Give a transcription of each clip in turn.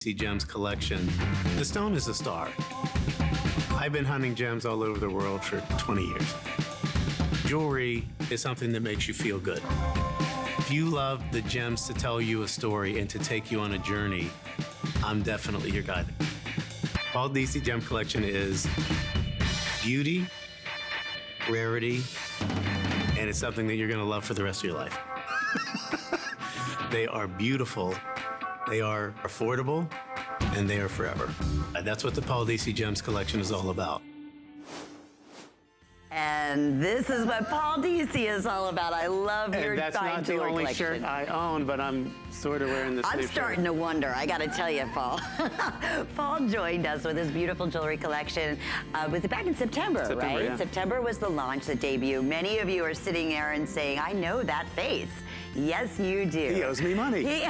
Gems collection. The stone is a star. I've been hunting gems all over the world for 20 years. Jewelry is something that makes you feel good. If you love the gems to tell you a story and to take you on a journey, I'm definitely your guide. Paul Deasy Gem Collection is beauty, rarity, and it's something that you're gonna love for the rest of your life. They are beautiful, they are affordable, and they are forever. That's what the Paul Deasy Gems Collection is all about. And this is what Paul Deasy is all about. I love your And that's not the jewelry only collection. shirt I own, but I'm sort of wearing this I'm new starting to wonder, I gotta tell you, Paul. Paul joined us with his beautiful jewelry collection. Was it back in September, right? Yeah. September was the launch, the debut. Many of you are sitting there and saying, I know that face. Yes, you do. He owes me money.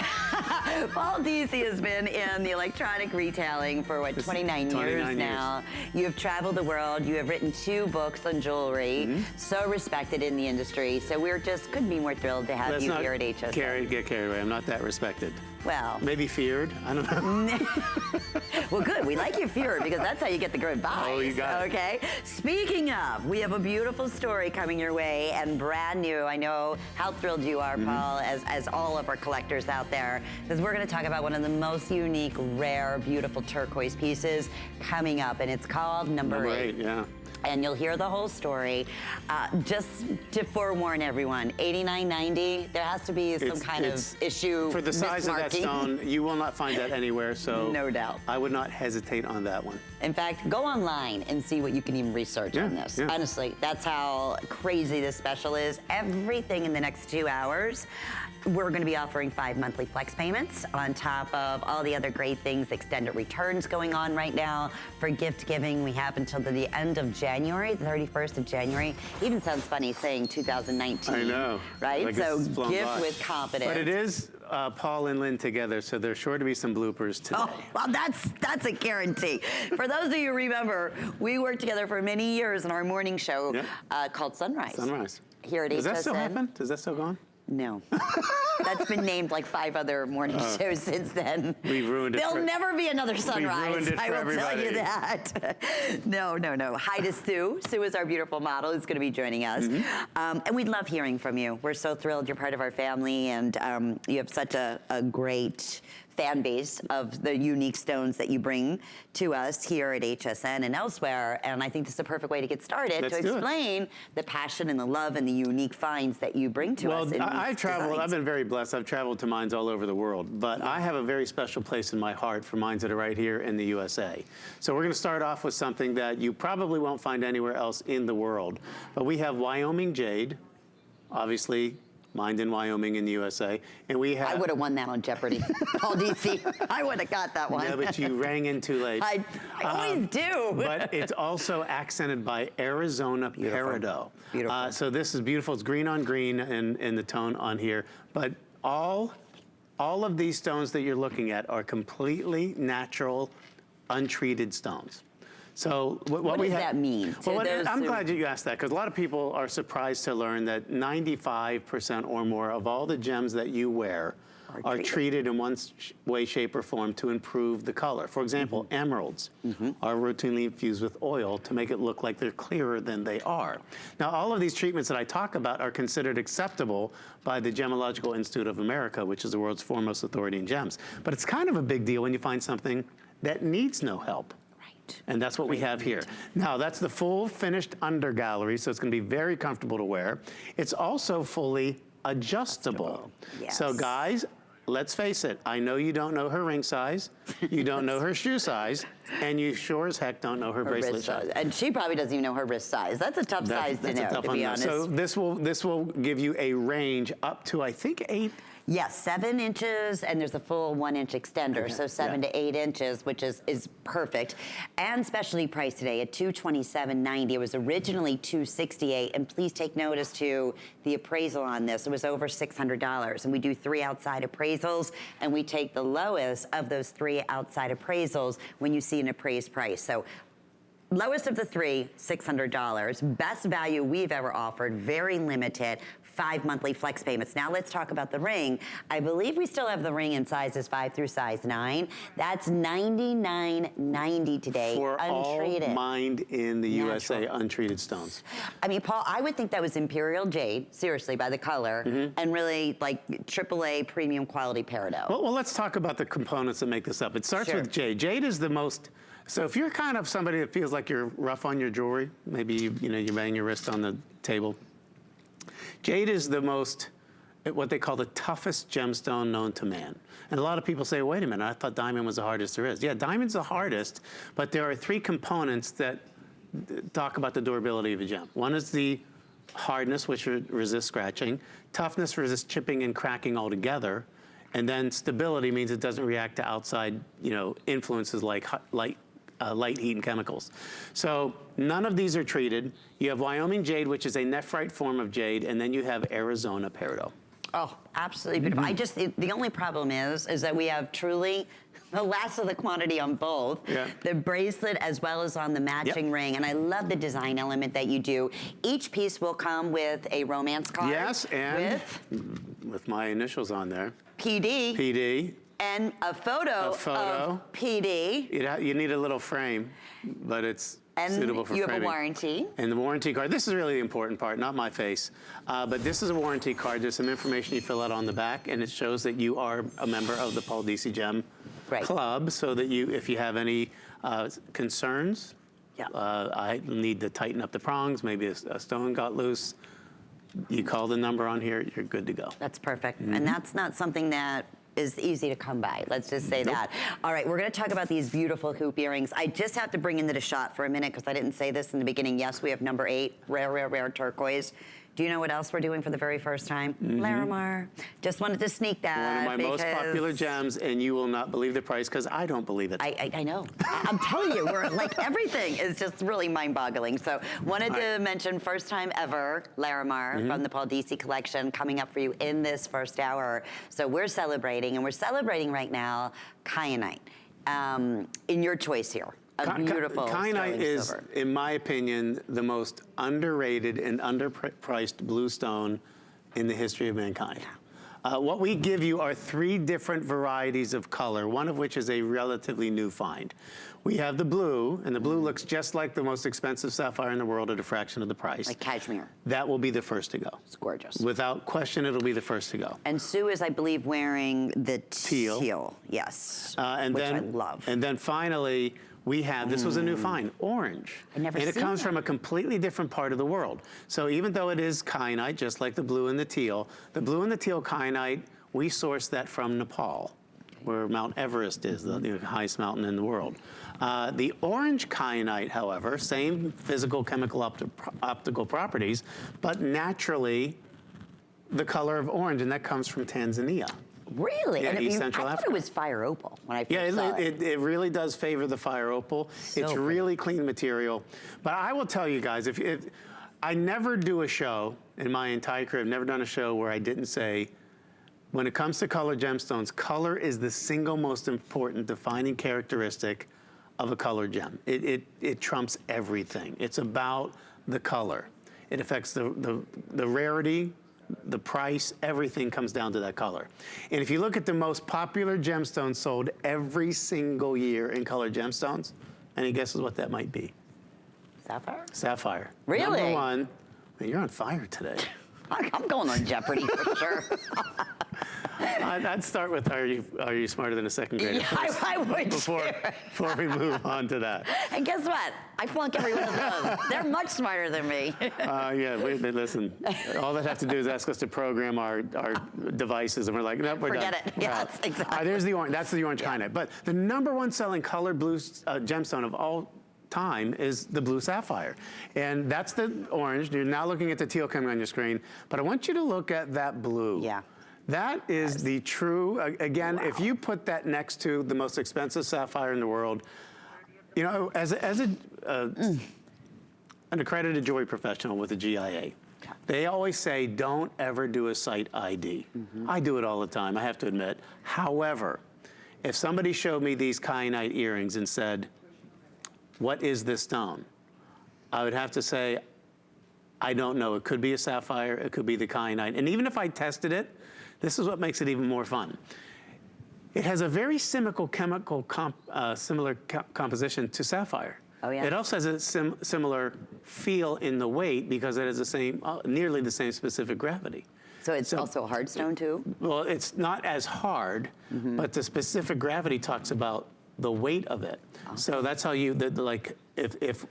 Paul Deasy has been in the electronic retailing for, what, 29 years now. You have traveled the world. You have written 2 books on jewelry, so respected in the industry. So we're just, couldn't be more thrilled to have you here at HSN. Get carried away. I'm not that respected. Well. Maybe feared. I don't know. Well, good. We like you feared because that's how you get the good vibes. Oh, you got it. Okay. Speaking of, we have a beautiful story coming your way and brand new. I know how thrilled you are, Paul, as all of our collectors out there, because we're going to talk about one of the most unique, rare, beautiful turquoise pieces coming up, and it's called Number 8. Yeah. And you'll hear the whole story. Just to forewarn everyone, $89.90. There has to be some kind of issue. For the size of that stone, you will not find that anywhere. So no doubt. I would not hesitate on that one. In fact, go online and see what you can even research on this. Yeah. Honestly, that's how crazy this special is. Everything in the next 2 hours. We're going to be offering 5 monthly flex payments on top of all the other great things, extended returns going on right now. For gift giving, we have until the end of January, the 31st of January. Even sounds funny saying 2019. I know. Right? Like so gift by. with confidence. But it is Paul and Lynn together, so there's sure to be some bloopers today. Oh, well, that's a guarantee. For those of you who remember, we worked together for many years in our morning show called Sunrise. Sunrise. Here at HSN. Does that still happen? Is that still gone? No. That's been named like 5 other morning shows since then. We've ruined it. There'll never be another Sunrise. Ruined it for I will everybody. tell you that. No. Hi to Sue. Sue is our beautiful model who's going to be joining us. And we'd love hearing from you. We're so thrilled you're part of our family, and you have such a great fan base of the unique stones that you bring to us here at HSN and elsewhere. And I think this is a perfect way to get started to explain the passion and the love and the unique finds that you bring to us. Well, I've traveled, I've been very blessed. I've traveled to mines all over the world, but I have a very special place in my heart for mines that are right here in the USA. So we're going to start off with something that you probably won't find anywhere else in the world. But we have Wyoming Jade, obviously mined in Wyoming in the USA, and we have... I would have won that on Jeopardy. Paul Deasy, I would have got that one. Yeah, but you rang in too late. I always do. But it's also accented by Arizona Peridot. Beautiful. So this is beautiful. It's green on green in the tone on here. But all of these stones that you're looking at are completely natural, untreated stones. So what does that mean? Well, I'm glad you asked that, because a lot of people are surprised to learn that 95% or more of all the gems that you wear are treated in one way, shape, or form to improve the color. For example, emeralds are routinely infused with oil to make it look like they're clearer than they are. Now, all of these treatments that I talk about are considered acceptable by the Gemological Institute of America, which is the world's foremost authority in gems. But it's kind of a big deal when you find something that needs no help. And that's what we have here. Now, that's the full finished under gallery, so it's going to be very comfortable to wear. It's also fully adjustable. Yes. So guys, let's face it, I know you don't know her ring size, you don't know her shoe size, and you sure as heck don't know her bracelet size. And she probably doesn't even know her wrist size. That's a tough size to know, to be honest. So this will give you a range up to, I think, 8. Yes, 7 inches, and there's a full 1-inch extender, so 7 to 8 inches, which is perfect. And specially priced today at $227.90. It was originally $268, and please take notice to the appraisal on this. It was over $600, and we do 3 outside appraisals, and we take the lowest of those 3 outside appraisals when you see an appraised price. So lowest of the 3, $600. Best value we've ever offered, very limited. 5 monthly flex payments. Now let's talk about the ring. I believe we still have the ring in sizes 5 through size 9. That's $99.90 today, For untreated. all mined in the Natural. USA untreated stones. I mean, Paul, I would think that was Imperial Jade, seriously, by the color, and really like AAA premium quality Peridot. Well, let's talk about the components that make this up. It starts with Jade. Jade is the most, so if you're kind of somebody that feels like you're rough on your jewelry, maybe you bang your wrist on the table, Jade is the most, what they call the toughest gemstone known to man. And a lot of people say, wait a minute, I thought diamond was the hardest there is. Yeah, diamond's the hardest, but there are 3 components that talk about the durability of a gem. One is the hardness, which resists scratching. Toughness resists chipping and cracking altogether. And then stability means it doesn't react to outside, influences like light, heat, and chemicals. So none of these are treated. You have Wyoming jade, which is a nephrite form of jade, and then you have Arizona peridot. Oh, absolutely beautiful. The only problem is that we have truly the last of the quantity on both, the bracelet as well as on the matching ring. And I love the design element that you do. Each piece will come with a romance card. Yes, and with my initials on there. PD. PD. And a photo of PD. You need a little frame, but it's suitable for you framing. have a warranty. And the warranty card, this is really the important part, not my face. But this is a warranty card. There's some information you fill out on the back, and it shows that you are a member of the Paul Deasy Gem Club, so that if you have any concerns, I need to tighten up the prongs, maybe a stone got loose, you call the number on here, you're good to go. That's perfect. And that's not something that is easy to come by. Let's just say that. All right, we're going to talk about these beautiful hoop earrings. I just have to bring into the shot for a minute because I didn't say this in the beginning. Yes, we have number 8, rare, rare, rare turquoise. Do you know what else we're doing for the very first time? Larimar. Just wanted to sneak that. One of my most popular gems, and you will not believe the price because I don't believe it. I know. I'm telling you, we're like everything is just really mind-boggling. So wanted to mention first time ever Larimar from the Paul Deasy collection coming up for you in this first hour. So we're celebrating, and we're celebrating right now Kyanite in your choice here. A beautiful Kyanite is, silver. in my opinion, the most underrated and underpriced blue stone in the history of mankind. What we give you are 3 different varieties of color, one of which is a relatively new find. We have the blue, and the blue looks just like the most expensive sapphire in the world at a fraction of the price. Like cashmere. That will be the first to go. It's gorgeous. Without question, it'll be the first to go. And Sue is, I believe, wearing the teal. Yes, which I love. And then finally, we have, this was a new find, orange. I never seen And it comes from a completely different part of the world. So even though it is kyanite, just like the blue and the teal kyanite, we source that from Nepal, where Mount Everest is, the highest mountain in the world. The orange kyanite, however, same physical, chemical, optical properties, but naturally the color of orange, and that comes from Tanzania. Really? Yeah, and East Central I thought Africa. it was fire opal when I first saw it. It really does favor the fire opal. It's really clean material. But I will tell you guys, if I never do a show in my entire career, I've never done a show where I didn't say, when it comes to colored gemstones, color is the single most important defining characteristic of a colored gem. It trumps everything. It's about the color. It affects the rarity, the price, everything comes down to that color. And if you look at the most popular gemstones sold every single year in colored gemstones, any guesses what that might be? Sapphire? Sapphire. Really? Number 1. Man, you're on fire today. I'm going on Jeopardy for sure. I'd start with, are you smarter than a second grader? Yeah, I would. Before we move on to that. And guess what? I flunk every one of those. They're much smarter than me. Listen, all they have to do is ask us to program our devices, and we're like, nope, we're Forget done. it. Yes, exactly. There's the orange. That's the orange kyanite. But the number 1 selling colored blue gemstone of all time is the blue sapphire. And that's the orange. You're now looking at the teal coming on your screen. But I want you to look at that blue. Yeah. That is the true, again, if you put that next to the most expensive sapphire in the world, as an accredited jewelry professional with a GIA, they always say, don't ever do a site ID. I do it all the time, I have to admit. However, if somebody showed me these kyanite earrings and said, what is this stone? I would have to say, I don't know. It could be a sapphire. It could be the kyanite. And even if I tested it, this is what makes it even more fun. It has a very similar composition to sapphire. Oh, yeah? It also has a similar feel in the weight because it has the same, nearly the same specific gravity. So it's also a hard stone too? Well, it's not as hard, but the specific gravity talks about the weight of it. Okay. So that's how you, like, if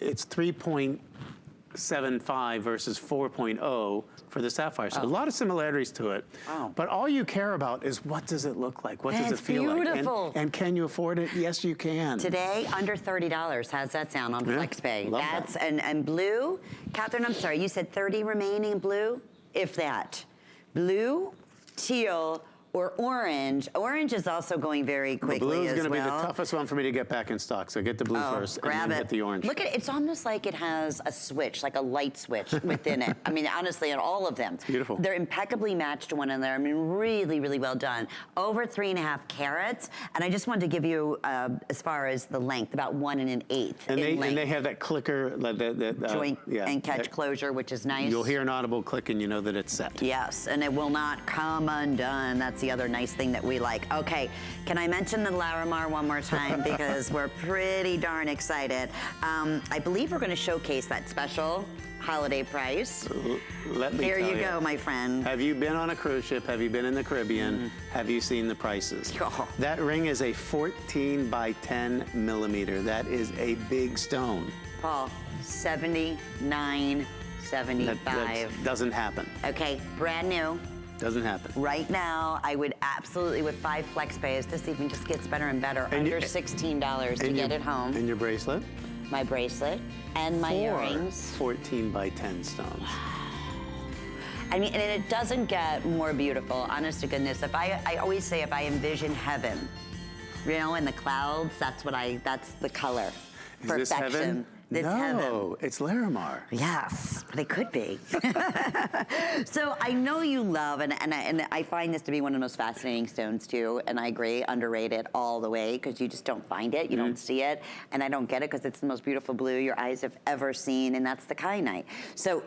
it's 3.75 versus 4.0 for the sapphire. So a lot of similarities to it. Wow. But all you care about is what does it look like? What does it feel beautiful. like? And can you afford it? Yes, you can. Today, under $30. How's that sound on FlexPay? Love That's that. And blue, Catherine, I'm sorry, you said 30 remaining blue? If that. Blue, teal, or orange. Orange is also going very quickly as well. The blue is going to be the toughest one for me to get back in stock. So get the blue first and then get the orange. Look at it. It's almost like it has a switch, like a light switch within it. I mean, honestly, on all of them. It's beautiful. They're impeccably matched to one another. I mean, really, really well done. Over 3.5 carats. And I just wanted to give you, as far as the length, about 1 1/8 And in length. and they have that clicker, Joint and catch closure, which is nice. You'll hear an audible click and you know that it's set. Yes, and it will not come undone. That's the other nice thing that we like. Okay, can I mention the Larimar one more time because we're pretty darn excited. I believe we're going to showcase that special holiday price. Let me Here tell you go, my friend. Have you been on a cruise ship? Have you been in the Caribbean? Have you seen the prices? Oh. That ring is a 14 by 10 millimeter. That is a big stone. Paul, $79.75. That doesn't happen. Okay, brand new. Doesn't happen. Right now, I would absolutely, with 5 flex pays, this even just gets better and better. Under $16 to get it home. And your bracelet? My bracelet and my earrings. 14 by 10 stones. I mean, and it doesn't get more beautiful, honest to goodness. I always say if I envision heaven, you know, in the clouds, that's the color. Is Perfection. this heaven? It's heaven. No, it's Larimar. Yes, but it could be. So I know you love, and I find this to be one of the most fascinating stones too, and I agree, underrated all the way, because you just don't find it, you don't see it, and I don't get it because it's the most beautiful blue your eyes have ever seen, and that's the kyanite. So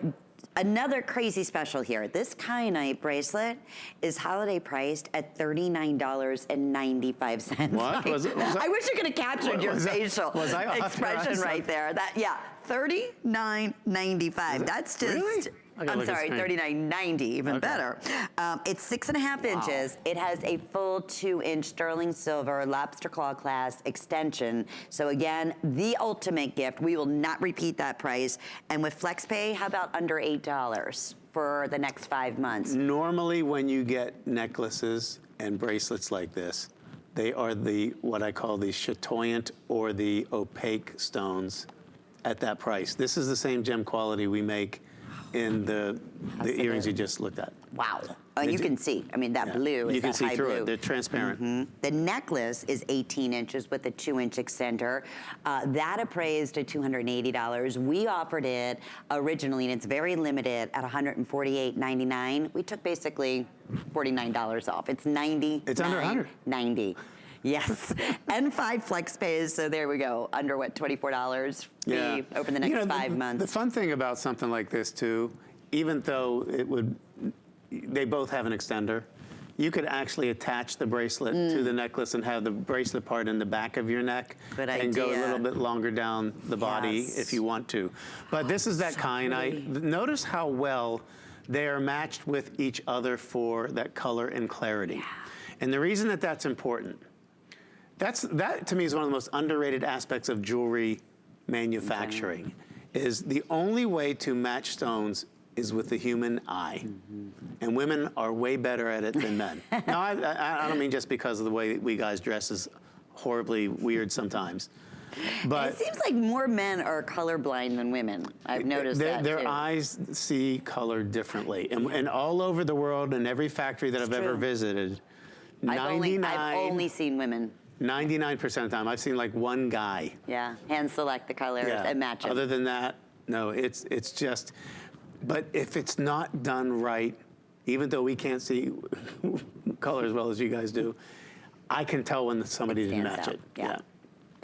another crazy special here. This kyanite bracelet is holiday priced at $39.95. What? I wish you could have captured your facial expression right there. $39.95. That's just. Really? I'm sorry, $39.90, even better. It's 6.5 inches. It has a full 2-inch sterling silver lobster claw class extension. So again, the ultimate gift. We will not repeat that price. And with FlexPay, how about under $8 for the next 5 months? Normally, when you get necklaces and bracelets like this, they are what I call the chatoyant or the opaque stones at that price. This is the same gem quality we make in the earrings you just looked at. Wow. And you can see, I mean, that blue is you can that see high through blue. it. They're transparent. The necklace is 18 inches with a 2-inch extender. That appraised at $280. We offered it originally, and it's very limited, at $148.99. We took basically $49 off. It's $90. It's under 100. 90. Yes, and 5 flex pays, so there we go. Under what, $24 over the next 5 months. The fun thing about something like this too, even though they both have an extender, you could actually attach the bracelet to the necklace and have the bracelet part in the back of your neck and go a little bit longer down the body if you want to. But this is that kyanite. Notice how well they are matched with each other for that color and clarity. And the reason that that's important, that to me is one of the most underrated aspects of jewelry manufacturing, is the only way to match stones is with the human eye. And women are way better at it than men. Now, I don't mean just because of the way we guys dress is horribly weird sometimes. But it seems like more men are colorblind than women. I've noticed that their too. eyes see color differently. And all over the world, in every factory that I've ever visited, I've only seen women. 99% of the time, I've seen like one guy. Yeah, hand select the colors and match them. Other than that, no, it's just, but if it's not done right, even though we can't see color as well as you guys do, I can tell when somebody didn't match it. Yeah.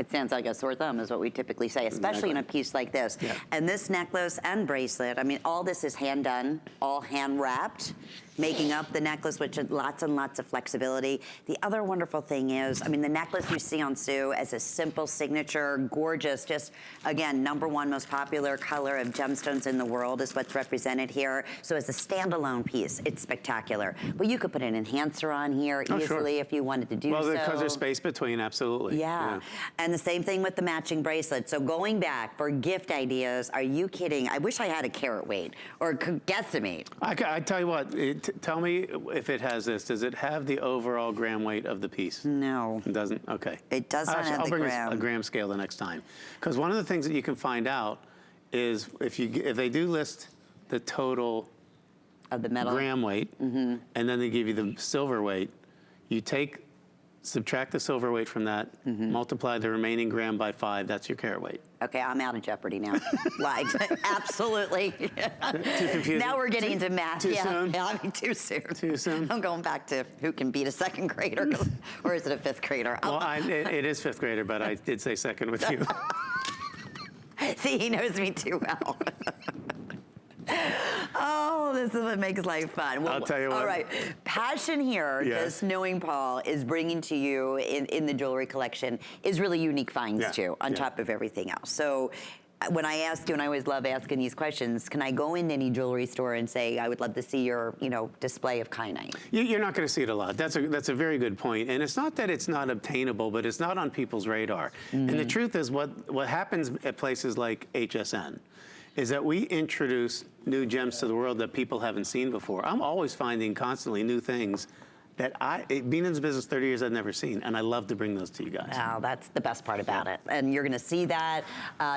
It sounds like a sore thumb is what we typically say, especially in a piece like this. Yeah. And this necklace and bracelet, I mean, all this is hand done, all hand wrapped, making up the necklace, which has lots and lots of flexibility. The other wonderful thing is, I mean, the necklace you see on Sue as a simple signature, gorgeous, just, again, #1 most popular color of gemstones in the world is what's represented here. So as a standalone piece, it's spectacular. But you could put an enhancer on here easily if you wanted to do so. Well, because there's space between, absolutely. Yeah. And the same thing with the matching bracelet. So going back for gift ideas, are you kidding? I wish I had a carat weight or could guesstimate. I tell you what, tell me if it has this. Does it have the overall gram weight of the piece? No. It doesn't? Okay. It does not have I'll the bring gram. a gram scale the next time. Because one of the things that you can find out is if they do list the total Of the metal. gram weight, and then they give you the silver weight, you subtract the silver weight from that, multiply the remaining gram by 5, that's your carat weight. Okay, I'm out of jeopardy now. Lied. Absolutely. Too confusing? Now we're getting into math. Too soon? Yeah, I mean, too soon. Too soon? I'm going back to who can beat a second grader, or is it a fifth grader? Well, it is 5th grader, but I did say second with you. See, he knows me too well. Oh, this is what makes life fun. Well, I'll tell you what. All right. Passion here, Yes. just knowing Paul is bringing to you in the jewelry collection is really unique finds too, on top of everything else. So when I ask you, and I always love asking these questions, can I go into any jewelry store and say, I would love to see your, display of kyanite? You're not going to see it a lot. That's a very good point. And it's not that it's not obtainable, but it's not on people's radar. And the truth is what happens at places like HSN is that we introduce new gems to the world that people haven't seen before. I'm always finding constantly new things that being in this business 30 years, I've never seen, and I love to bring those to you guys. Oh, that's the best part about it. And you're going to see that.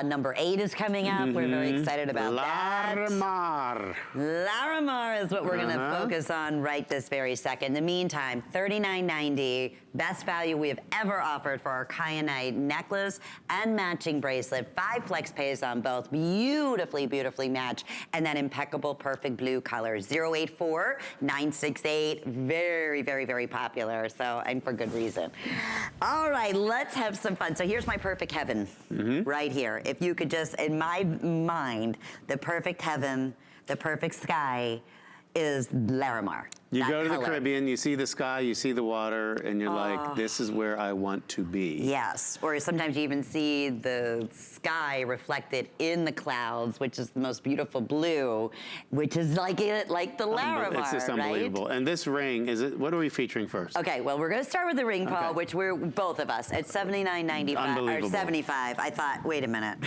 Number 8 is coming up. We're very excited about that. Larimar. Larimar is what we're going to focus on right this very second. In the meantime, $39.90, best value we have ever offered for our Kyanite necklace and matching bracelet. 5 flex pays on both. Beautifully, beautifully matched. And that impeccable, perfect blue color. 084-968. Very, very, very popular. So, and for good reason. All right, let's have some fun. So here's my perfect heaven right here. If you could just, in my mind, the perfect heaven, the perfect sky is Larimar. You go to the Caribbean, you see the sky, you see the water, and you're like, this is where I want to be. Yes, or sometimes you even see the sky reflected in the clouds, which is the most beautiful blue, which is like the Larimar, It's just unbelievable. right? And this ring, what are we featuring first? Okay, well, we're going to start with the ring, Paul, which we're both of us at $79.95 or $75. I thought, wait a minute.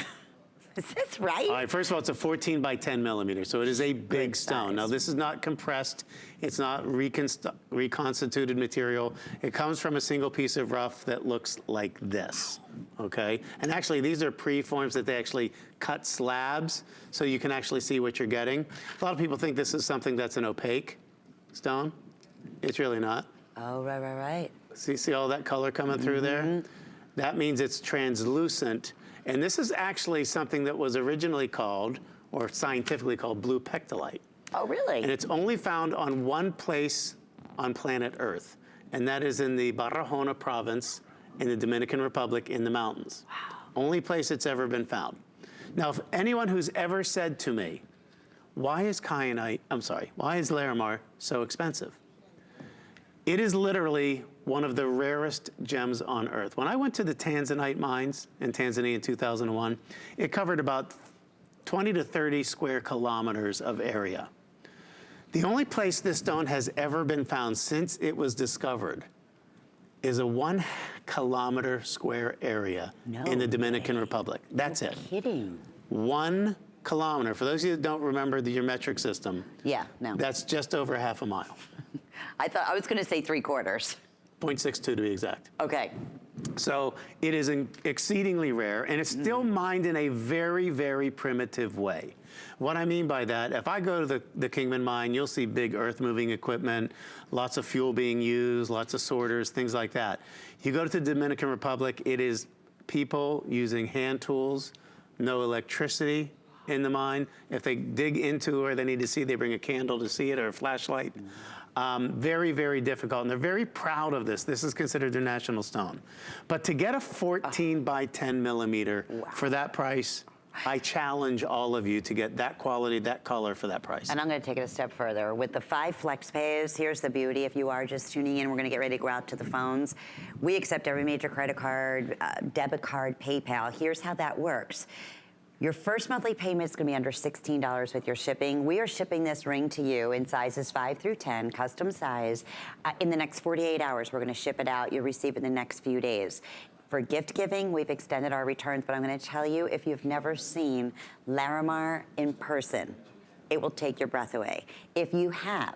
Is this right? All right, first of all, it's a 14 by 10 millimeters, so it is a big stone. size. Now, this is not compressed. It's not reconstituted material. It comes from a single piece of rough that looks like this, okay? And actually, these are preforms that they actually cut slabs so you can actually see what you're getting. A lot of people think this is something that's an opaque stone. It's really not. Oh, right. See all that color coming through there? That means it's translucent. And this is actually something that was originally called, or scientifically called, blue pectolite. Oh, really? And it's only found on one place on planet Earth, and that is in the Barahona province in the Dominican Republic in the mountains. Wow. Only place it's ever been found. Now, if anyone who's ever said to me, why is Larimar so expensive? It is literally one of the rarest gems on Earth. When I went to the Tanzanite mines in Tanzania in 2001, it covered about 20 to 30 square kilometers of area. The only place this stone has ever been found since it was discovered is a 1 kilometer square area in the Dominican Republic. That's it. Kidding. 1 kilometer. For those of you that don't remember your metric system, that's just over half a mile. I thought I was going to say 3/4. 0.62 to be exact. Okay. So it is exceedingly rare, and it's still mined in a very, very primitive way. What I mean by that, if I go to the Kingman mine, you'll see big earth-moving equipment, lots of fuel being used, lots of sorters, things like that. You go to the Dominican Republic, it is people using hand tools, no electricity in the mine. If they dig into where they need to see, they bring a candle to see it or a flashlight. Very, very difficult, and they're very proud of this. This is considered their national stone. But to get a 14 by 10 millimeter for that price, I challenge all of you to get that quality, that color for that price. And I'm going to take it a step further. With the 5 flex pays, here's the beauty. If you are just tuning in, we're going to get ready to go out to the phones. We accept every major credit card, debit card, PayPal. Here's how that works. Your first monthly payment is going to be under $16 with your shipping. We are shipping this ring to you in sizes 5 through 10, custom size. In the next 48 hours, we're going to ship it out. You'll receive it in the next few days. For gift giving, we've extended our returns, but I'm going to tell you, if you've never seen Larimar in person, it will take your breath away. If you have,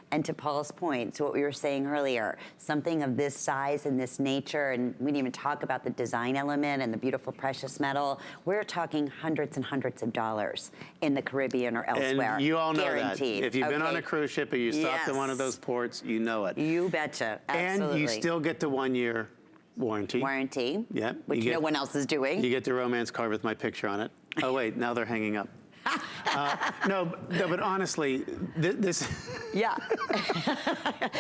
and to Paul's point, to what we were saying earlier, something of this size and this nature, and we didn't even talk about the design element and the beautiful precious metal, we're talking hundreds and hundreds of dollars in the Caribbean or elsewhere. And you all know Guaranteed. that. If you've been on a cruise ship or you stopped in one of those ports, you know it. You betcha, absolutely. And you still get the 1-year warranty. Warranty, yeah, which no one else is doing. You get the romance card with my picture on it. Oh wait, now they're hanging up. No, but honestly, this. Yeah.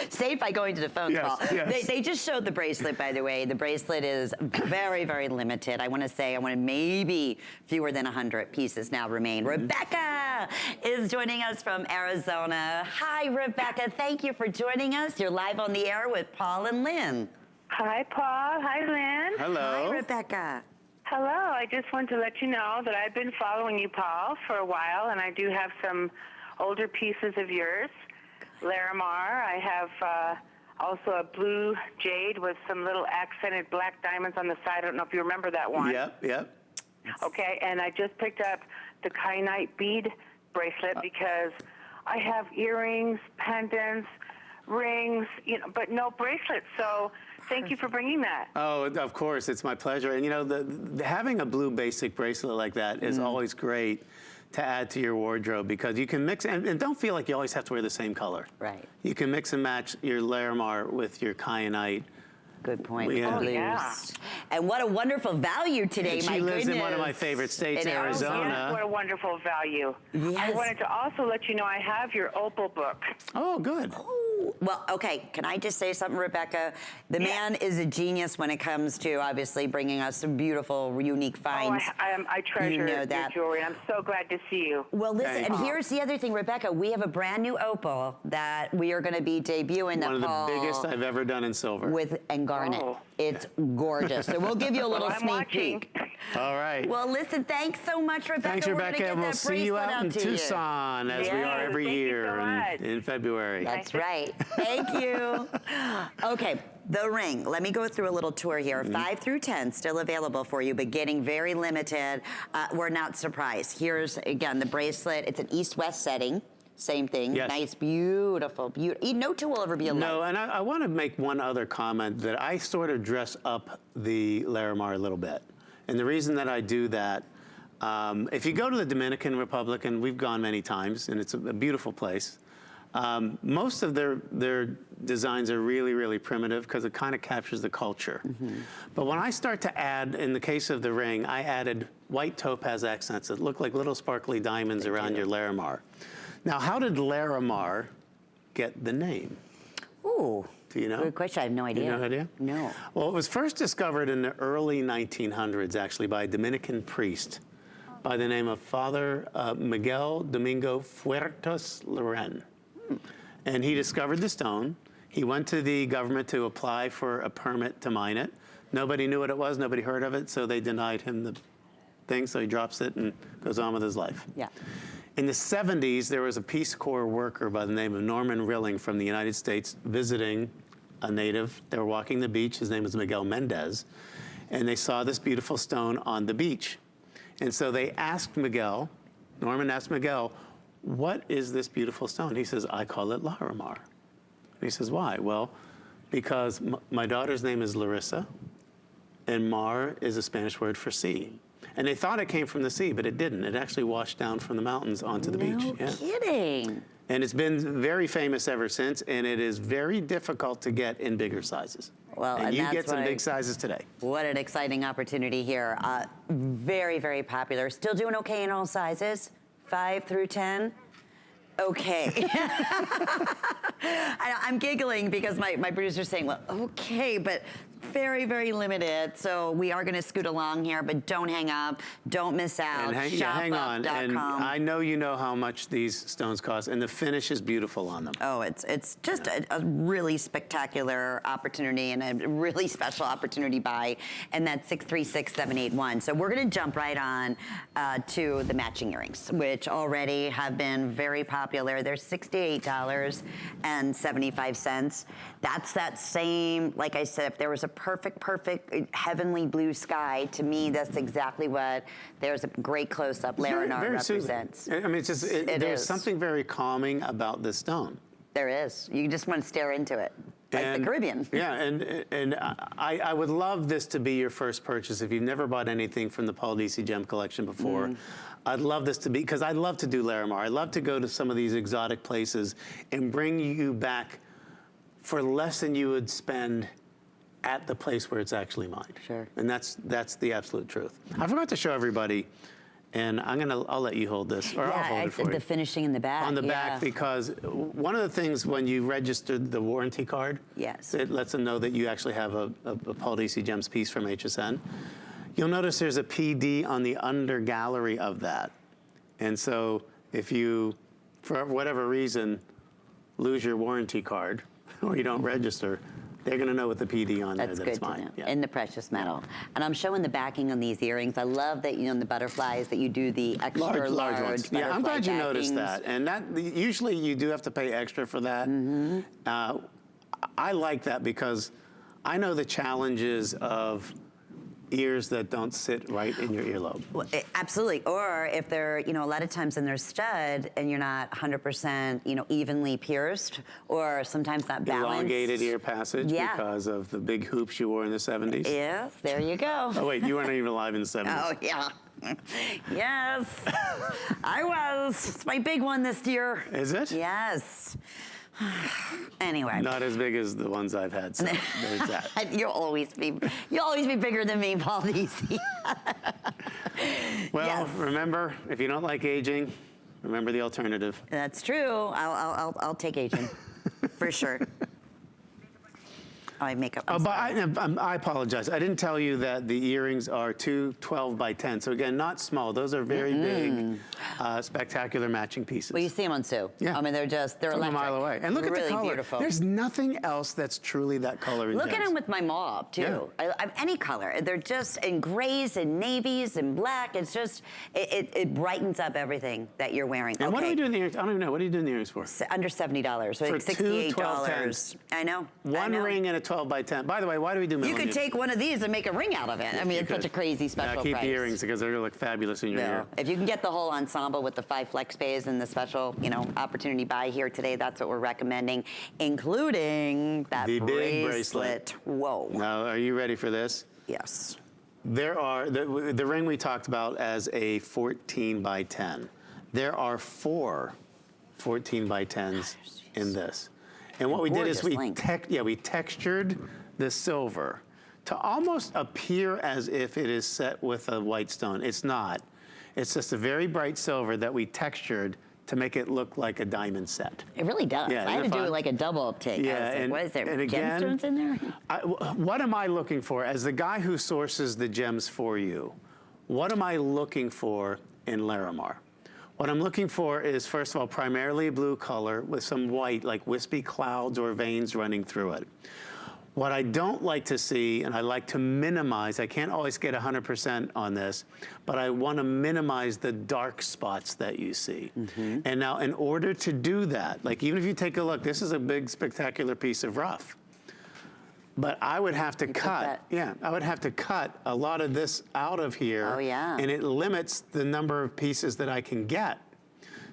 Save by going to the phone call. Yes. They just showed the bracelet, by the way. The bracelet is very, very limited. I want to say, maybe fewer than 100 pieces now remain. Rebecca is joining us from Arizona. Hi, Rebecca. Thank you for joining us. You're live on the air with Paul and Lynn. Hi, Paul. Hi, Lynn. Hello. Hi, Rebecca. Hello. I just want to let you know that I've been following you, Paul, for a while, and I do have some older pieces of yours. Larimar. I have also a blue jade with some little accented black diamonds on the side. I don't know if you remember that one. Yep. Okay, and I just picked up the Kyanite bead bracelet because I have earrings, pendants, rings, but no bracelets. So thank you for bringing that. Oh, of course, it's my pleasure. And having a blue basic bracelet like that is always great to add to your wardrobe because you can mix, and don't feel like you always have to wear the same color. Right. You can mix and match your Larimar with your Kyanite. Good point. Yeah. Oh, yeah. And what a wonderful value today, And my she lives goodness. in one of my favorite states, In Arizona. Yes, what a wonderful value. Yes. I wanted to also let you know I have your Opal book. Oh, good. Well, okay, can I just say something, Rebecca? The man is a genius when it comes to, obviously, bringing us some beautiful, unique finds. I treasure your jewelry, and I'm so glad to see you. Well, listen, Thank and you. here's the other thing, Rebecca. We have a brand new opal that we are going to be debuting. One of the biggest I've ever done in silver. And Garnet. Oh. It's gorgeous. So we'll give you a little I'm sneak watching. peek. All right. Well, listen, thanks so much, Rebecca. Thanks, We're gonna Rebecca, get and we'll that see you bracelet out in to you. Tucson as we are Yes, every thank you year so much. in February. That's right. Thank you. Okay, the ring. Let me go through a little tour here. 5 through 10 still available for you, but getting very limited. We're not surprised. Here's, again, the bracelet. It's an east-west setting. Same thing. Yes. Nice, beautiful, beautiful. No two will ever be alike. No, and I want to make one other comment that I sort of dress up the Larimar a little bit. And the reason that I do that, if you go to the Dominican Republic, and we've gone many times, and it's a beautiful place, most of their designs are really, really primitive because it kind of captures the culture. But when I start to add, in the case of the ring, I added white topaz accents that look like little sparkly diamonds around your Larimar. Now, how did Larimar get the name? Ooh. Do you know? Good question. I have no idea. You have no idea? No. Well, it was first discovered in the early 1900s, actually, by a Dominican priest by the name of Father Miguel Domingo Fuertes Loren. And he discovered the stone. He went to the government to apply for a permit to mine it. Nobody knew what it was. Nobody heard of it, so they denied him the thing. So he drops it and goes on with his life. Yeah. In the 70s, there was a Peace Corps worker by the name of Norman Rilling from the United States visiting a native. They were walking the beach. His name was Miguel Mendez. And they saw this beautiful stone on the beach. And so they asked Miguel, Norman asked Miguel, what is this beautiful stone? He says, I call it Larimar. And he says, why? Well, because my daughter's name is Larissa, and mar is a Spanish word for sea. And they thought it came from the sea, but it didn't. It actually washed down from the mountains onto the beach. No kidding. And it's been very famous ever since, and it is very difficult to get in bigger sizes. Well, and and you that's get some why- big sizes today. What an exciting opportunity here. Very, very popular. Still doing okay in all sizes? 5 through 10? Okay. I'm giggling because my producer's saying, well, okay, but very, very limited. So we are going to scoot along here, but don't hang up. Don't miss out. And hang on. And I know you know how much these stones cost, and the finish is beautiful on them. Oh, it's just a really spectacular opportunity and a really special opportunity buy, and that's 636781. So we're going to jump right on to the matching earrings, which already have been very popular. They're $68.75. That's that same, like I said, if there was a perfect heavenly blue sky, to me, that's exactly what, there's a great close-up Larimar represents. I mean, it's just, there's something very calming about this stone. There is. You just want to stare into it. Like the Caribbean. Yeah, and I would love this to be your first purchase. If you've never bought anything from the Paul Deasy Gem Collection before, I'd love this to be, because I love to do Larimar. I love to go to some of these exotic places and bring you back for less than you would spend at the place where it's actually mined. Sure. And that's the absolute truth. I forgot to show everybody, and I'll let you hold this, or I'll hold it for you. The finishing in the back. On the back, because one of the things when you registered the warranty card, yes, it lets them know that you actually have a Paul Deasy Gems piece from HSN. You'll notice there's a PD on the under gallery of that. And so if you, for whatever reason, lose your warranty card or you don't register, they're going to know with the PD on there that it's mine. Yeah. In the precious metal. And I'm showing the backing on these earrings. I love that, you know, in the butterflies, that you do the extra large ones. Yeah, I'm glad you noticed that. And that, usually you do have to pay extra for that. I like that because I know the challenges of ears that don't sit right in your earlobe. Well, absolutely. Or if they're, you know, a lot of times in their stud and you're not 100%, you know, evenly pierced, or sometimes not balanced. Elongated ear passage because of the big hoops you wore in the 70s. Yes, there you go. Oh, wait, you weren't even alive in the 70s. Oh, yeah. Yes, I was. It's my big one this year. Is it? Yes. Anyway. Not as big as the ones I've had, so there's that. You'll always be bigger than me, Paul Deasy. Well, remember, if you don't like aging, remember the alternative. That's true. I'll take aging, for sure. I make up. But I apologize. I didn't tell you that the earrings are 2 12 by 10. So again, not small. Those are very big, spectacular matching pieces. Well, you see them on Sue. Yeah. I mean, they're electric. From a mile away. And look at the color. Beautiful. There's nothing else that's truly that color in Look at gems. them with my mauve, too. Yeah. Any color. They're just in grays and navies and black. It's just, it brightens up everything that you're wearing. And what are we doing the earrings? I don't even know. What are you doing the earrings for? Under $70. So for like $68. 2 12-10s. I know. One ring and a 12 by 10. By the way, why do we do millimeters? You could take one of these and make a ring out of it. I mean, it's such a crazy special keep price. the earrings because they're going to look fabulous in your ear. If you can get the whole ensemble with the 5 flex bays and the special, you know, opportunity buy here today, that's what we're recommending, including that big bracelet. Whoa. Now, are you ready for this? Yes. There are, the ring we talked about as a 14 by 10. There are 4 14 by 10s in this. And what we did is we textured the silver to almost appear as if it is set with a white stone. It's not. It's just a very bright silver that we textured to make it look like a diamond set. It really does. Yeah, I had to do like a double uptake. Yeah, I was like, and what is there, and again, gemstones in there? What am I looking for? As the guy who sources the gems for you, what am I looking for in Larimar? What I'm looking for is, first of all, primarily a blue color with some white, like wispy clouds or veins running through it. What I don't like to see, and I like to minimize, I can't always get 100% on this, but I want to minimize the dark spots that you see. And now, in order to do that, like even if you take a look, this is a big, spectacular piece of rough. But I would have to cut, I would have to cut a lot of this out of here. Oh, yeah. And it limits the number of pieces that I can get.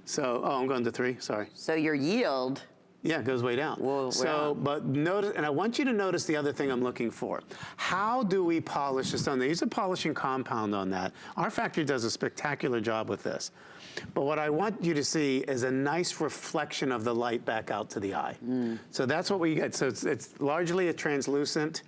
So, I'm going to 3, sorry. So your yield. Yeah, it goes way down. Whoa, so, but notice, and I want you to notice the other thing I'm looking for. How do we polish the stone? They use a polishing compound on that. Our factory does a spectacular job with this. But what I want you to see is a nice reflection of the light back out to the eye. So that's what we get. So it's largely a translucent,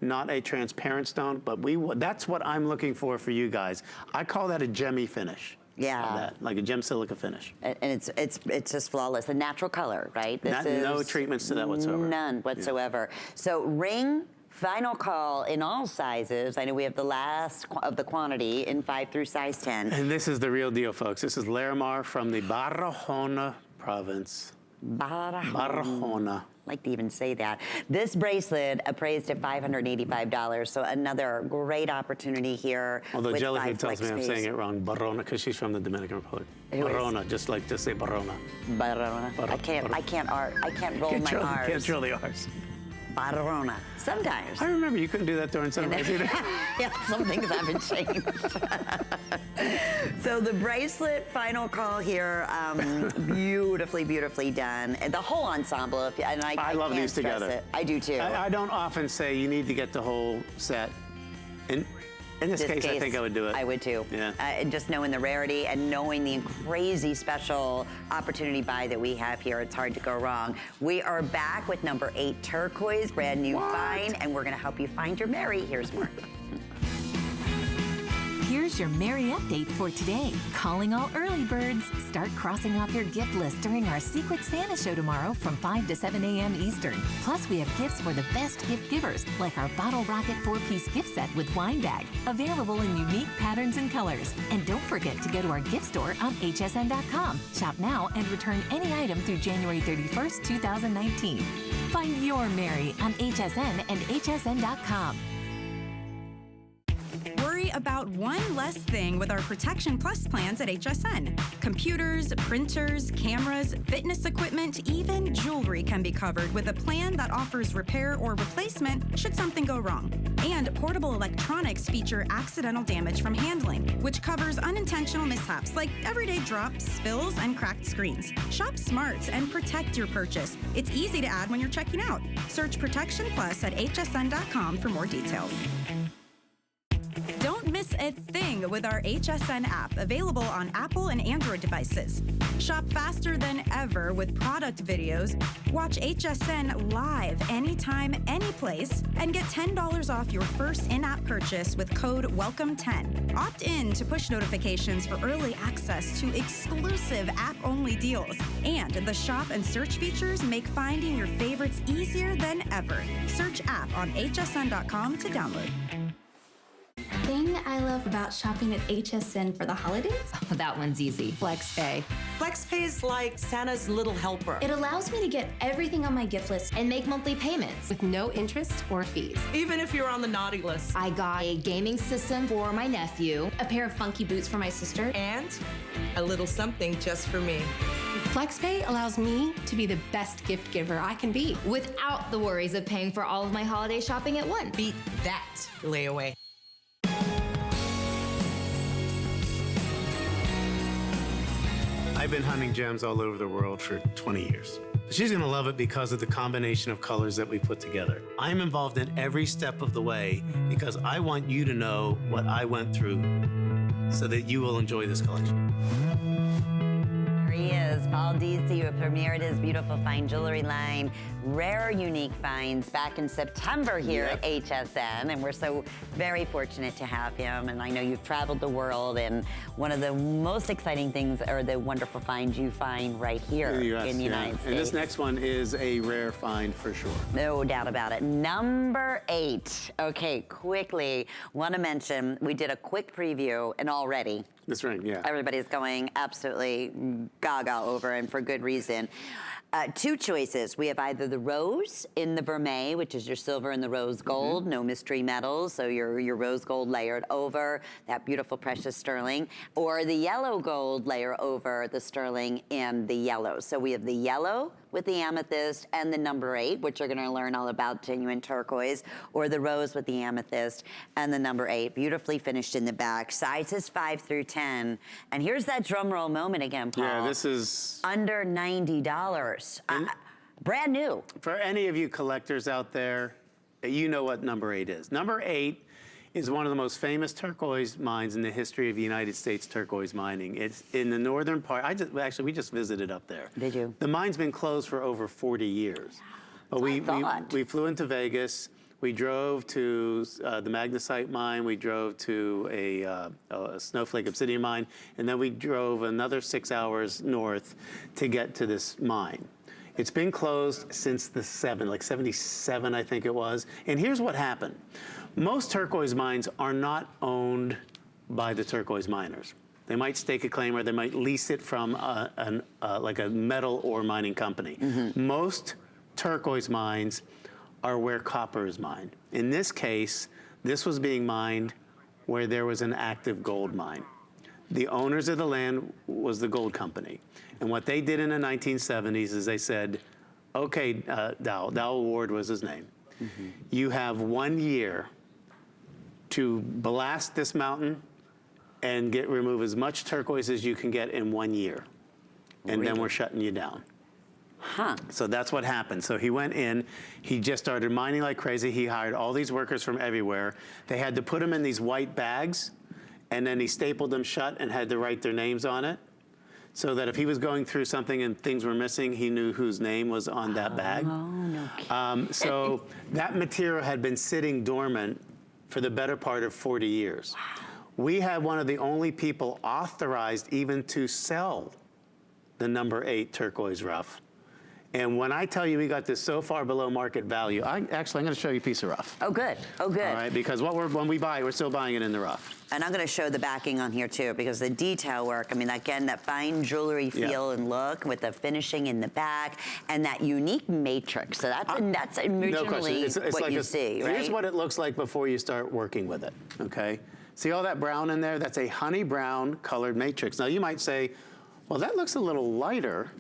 not a transparent stone, but that's what I'm looking for you guys. I call that a gemmy finish. Yeah. That, like a gem silica finish. And it's just flawless. A natural color, right? No treatments to that whatsoever. None whatsoever. Yeah. So ring, final call in all sizes. I know we have the last of the quantity in 5 through size 10. And this is the real deal, folks. This is Larimar from the Barahona province. Barahona. I like to even say that. This bracelet appraised at $585, so another great opportunity here. Although Jellyfish tells me I'm saying it wrong, Barona, because she's from the Dominican Republic. Barona, just like to say Barona. Barona. I can't roll my R's. Can't drill the R's. Barona. Sometimes. I remember you couldn't do that during sunrise either. Yeah, some things haven't changed. So the bracelet, final call here, beautifully, beautifully done. And the whole ensemble, and I love can't these stress together. it. I do too. I don't often say you need to get the whole set. In this case, I think I would do it. I would too. Yeah. And just knowing the rarity and knowing the crazy special opportunity buy that we have here, it's hard to go wrong. We are back with number 8 turquoise, brand new find, and we're gonna help you find your Mary. Here's more. Here's your Merry update for today. Calling all early birds. Start crossing off your gift list during our Secret Santa show tomorrow from 5 to 7 a.m. Eastern. Plus, we have gifts for the best gift givers, like our Bottle Rocket 4-piece gift set with wine bag, available in unique patterns and colors. And don't forget to go to our gift store on hsn.com. Shop now and return any item through January 31st, 2019. Find your Merry on HSN and hsn.com. Worry about one less thing with our Protection Plus plans at HSN. Computers, printers, cameras, fitness equipment, even jewelry can be covered with a plan that offers repair or replacement should something go wrong. And portable electronics feature accidental damage from handling, which covers unintentional mishaps like everyday drops, spills, and cracked screens. Shop smart and protect your purchase. It's easy to add when you're checking out. Search Protection Plus at hsn.com for more details. Don't miss a thing with our HSN app, available on Apple and Android devices. Shop faster than ever with product videos. Watch HSN live anytime, anyplace, and get $10 off your first in-app purchase with code WELCOME10. Opt in to push notifications for early access to exclusive app-only deals. And the shop and search features make finding your favorites easier than ever. Search app on hsn.com to download. Thing I love about shopping at HSN for the holidays? Oh, that one's easy. FlexPay. FlexPay is like Santa's little helper. It allows me to get everything on my gift list And make monthly payments with no interest or fees. Even if you're on the naughty list. I got a gaming system for my nephew, A pair of funky boots for my sister. And a little something just for me. FlexPay allows me to be the best gift giver I can be. without the worries of paying for all of my holiday shopping at once. Beat that layaway. I've been hunting gems all over the world for 20 years. She's gonna love it because of the combination of colors that we put together. I'm involved in every step of the way because I want you to know what I went through so that you will enjoy this collection. There he is, Paul Deasy, who premiered his beautiful fine jewelry line, Rare Unique Finds, back in September here at HSN, and we're so very fortunate to have him. And I know you've traveled the world, and one of the most exciting things are the wonderful finds you find right here in the United States. And this next one is a rare find for sure. No doubt about it. Number 8. Okay, quickly, want to mention, we did a quick preview, and already This ring, yeah. everybody's going absolutely gaga over, and for good reason. 2 choices. We have either the rose in the vermeil, which is your silver and the rose gold, no mystery metals, so your rose gold layered over that beautiful precious sterling, or the yellow gold layer over the sterling and the yellow. So we have the yellow with the amethyst and the number 8, which you're gonna learn all about, genuine turquoise, or the rose with the amethyst and the number 8, beautifully finished in the back. Sizes 5 through 10. And here's that drum roll moment again, Paul. Yeah, this is... Under $90. Brand new. For any of you collectors out there, you know what number 8 is. Number 8 is one of the most famous turquoise mines in the history of the United States turquoise mining. It's in the northern part. We just visited up there. Did you? The mine's been closed for over 40 years. But we flew into Vegas. We drove to the magnesite mine. We drove to a snowflake obsidian mine. And then we drove another 6 hours north to get to this mine. It's been closed since like 77, I think it was. And here's what happened. Most turquoise mines are not owned by the turquoise miners. They might stake a claim or they might lease it from like a metal ore mining company. Most turquoise mines are where copper is mined. In this case, this was being mined where there was an active gold mine. The owners of the land was the gold company. And what they did in the 1970s is they said, okay, Dow Ward was his name. You have 1 year to blast this mountain and remove as much turquoise as you can get in 1 year. And then we're shutting you down. So that's what happened. So he went in, he just started mining like crazy. He hired all these workers from everywhere. They had to put them in these white bags, and then he stapled them shut and had to write their names on it, so that if he was going through something and things were missing, he knew whose name was on that bag. Oh, no kidding. So that material had been sitting dormant for the better part of 40 years. We had one of the only people authorized even to sell the number 8 turquoise rough. And when I tell you we got this so far below market value, I'm going to show you a piece of rough. Oh, good. Oh, good. All right, because when we buy it, we're still buying it in the rough. And I'm going to show the backing on here too, because the detail work, I mean, again, that fine jewelry feel and look with the finishing in the back and that unique matrix. So that's originally what you see, right? Here's what it looks like before you start working with it, okay? See all that brown in there? That's a honey brown colored matrix. Now you might say, well, that looks a little lighter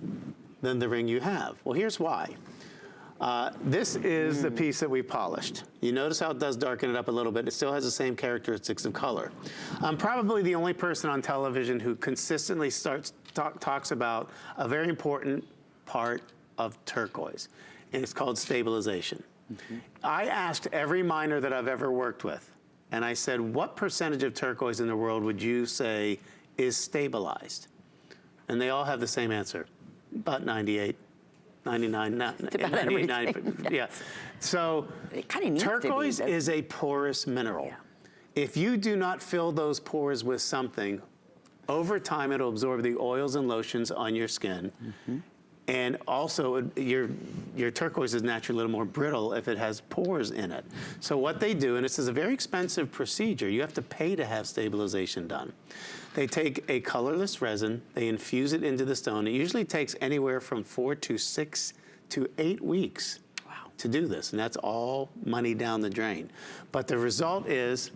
than the ring you have. Well, here's why. This is the piece that we polished. You notice how it does darken it up a little bit. It still has the same characteristics of color. I'm probably the only person on television who consistently talks about a very important part of turquoise, and it's called stabilization. I asked every miner that I've ever worked with, and I said, what percentage of turquoise in the world would you say is stabilized? And they all have the same answer, about 98. 99, 98, 90, yeah. So turquoise is a porous mineral. Yeah. If you do not fill those pores with something, over time it'll absorb the oils and lotions on your skin. And also your turquoise is naturally a little more brittle if it has pores in it. So what they do, and this is a very expensive procedure, you have to pay to have stabilization done. They take a colorless resin, they infuse it into the stone. It usually takes anywhere from 4 to 6 to 8 weeks to do this, and that's all money down the drain. But the result is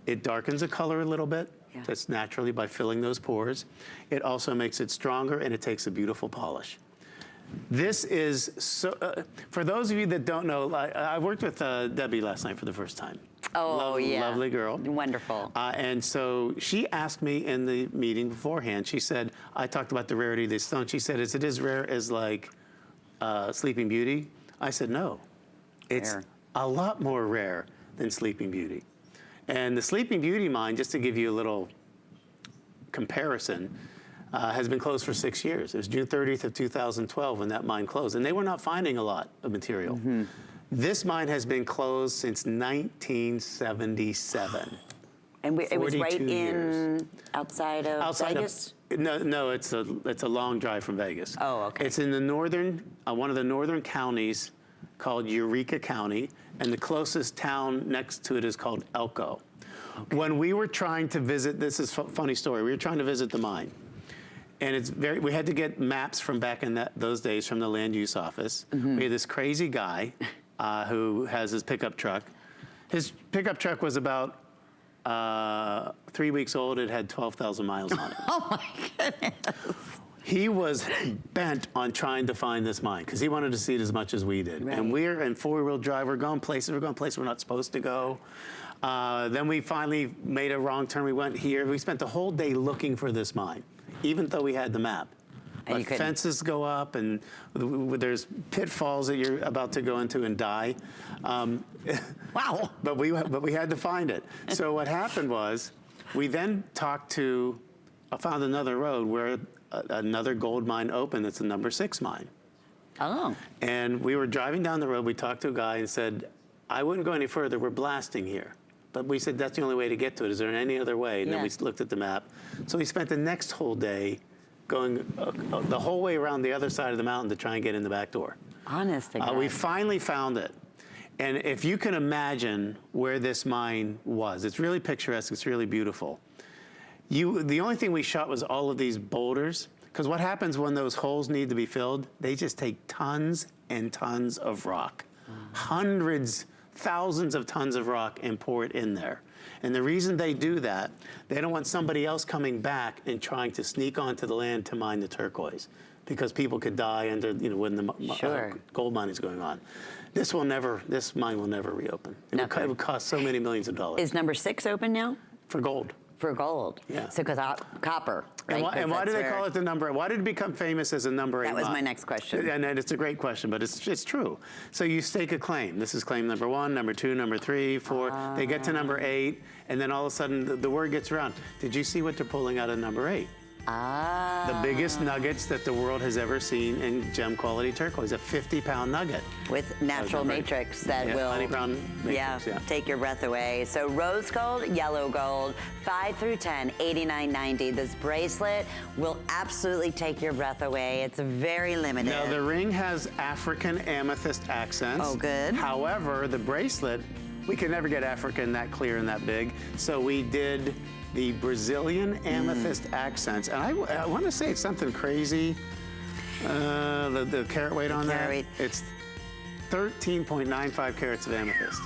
it darkens the color a little bit. That's naturally by filling those pores. It also makes it stronger, and it takes a beautiful polish. This is so, for those of you that don't know, I worked with Debbie last night for the first time. Oh, yeah. Lovely girl. Wonderful. And so she asked me in the meeting beforehand, she said, I talked about the rarity of this stone. She said, is it as rare as like Sleeping Beauty? I said, no. It's a lot more rare than Sleeping Beauty. And the Sleeping Beauty mine, just to give you a little comparison, has been closed for 6 years. It was June 30th of 2012 when that mine closed, and they were not finding a lot of material. This mine has been closed since 1977. And it was right years. outside of Vegas? No, it's a long drive from Vegas. Oh, okay. It's in the northern, one of the northern counties called Eureka County, and the closest town next to it is called Elko. Okay. When we were trying to visit, this is a funny story, we were trying to visit the mine. And we had to get maps from back in those days from the land use office. We had this crazy guy who has his pickup truck. His pickup truck was about 3 weeks old. It had 12,000 miles on it. Oh my goodness. He was bent on trying to find this mine because he wanted to see it as much as we did. Right. And we're in four-wheel drive. We're going places we're not supposed to go. Then we finally made a wrong turn. We went here. We spent the whole day looking for this mine, even though we had the map. But fences go up, and there's pitfalls that you're about to go into and die. Wow! But we had to find it. So what happened was, we then found another road where another gold mine opened. It's a number 6 mine. Oh. And we were driving down the road. We talked to a guy and said, I wouldn't go any further. We're blasting here. But we said that's the only way to get to it. Is there any other way? And then we looked at the map. So we spent the next whole day going the whole way around the other side of the mountain to try and get in the back door. Honest to God. We finally found it. And if you can imagine where this mine was, it's really picturesque, it's really beautiful. The only thing we shot was all of these boulders, because what happens when those holes need to be filled, they just take tons and tons of rock. Hundreds, thousands of tons of rock and pour it in there. And the reason they do that, they don't want somebody else coming back and trying to sneak onto the land to mine the turquoise, because people could die under, when the gold mine is going on. This mine will never reopen. It would cost so many millions of dollars. Is number 6 open now? For gold. For gold. Yeah. So because copper. Right? And why do they call it the number? Why did it become famous as a number 8 That was mine? my next question. And it's a great question, but it's true. So you stake a claim. This is claim number 1, number 2, number 3, 4. They get to number 8, and then all of a sudden the word gets around. Did you see what they're pulling out of number 8? The biggest nuggets that the world has ever seen in gem quality turquoise, a 50-pound nugget. With natural matrix that will honey brown matrix, take your breath away. So rose gold, yellow gold, 5 through 10, $89.90. This bracelet will absolutely take your breath away. It's very limited. Now the ring has African amethyst accents. Oh, good. However, the bracelet, we could never get African that clear and that big, so we did the Brazilian amethyst accents. And I want to say it's something crazy. The carat weight on that, it's 13.95 carats of amethyst.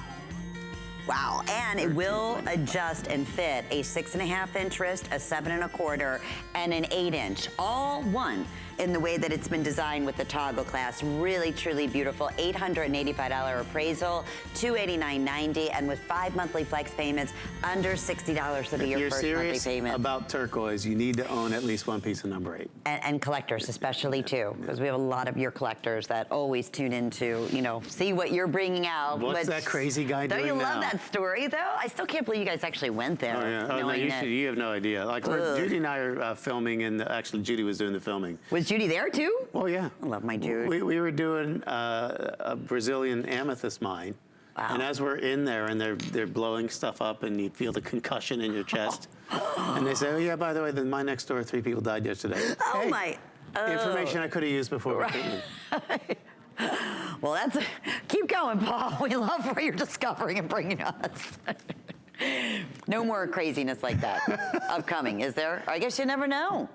Wow, and it will adjust and fit a 6.5-inch wrist, a 7 1/4, and an 8-inch, all one in the way that it's been designed with the toggle clasp. Really, truly beautiful. $885 appraisal, $289.90, and with 5 monthly flex payments, under $60 to be your first monthly payment. If you're serious about turquoise, you need to own at least one piece of number 8. And collectors especially too, because we have a lot of your collectors that always tune into, see what you're bringing out. What's that crazy guy doing now? Don't you love that story though? I still can't believe you guys actually went there. Oh yeah, no, you have no idea. Like Judy and I are filming, and actually Judy was doing the filming. Was Judy there too? Oh yeah. I love my Jude. We were doing a Brazilian amethyst mine. Wow. And as we're in there and they're blowing stuff up and you feel the concussion in your chest. And they say, oh yeah, by the way, my next door, 3 people died yesterday. Oh hey, my. Information I could have used before. Right. Well, keep going, Paul. We love what you're discovering and bringing us. No more craziness like that upcoming, is there? I guess you never know.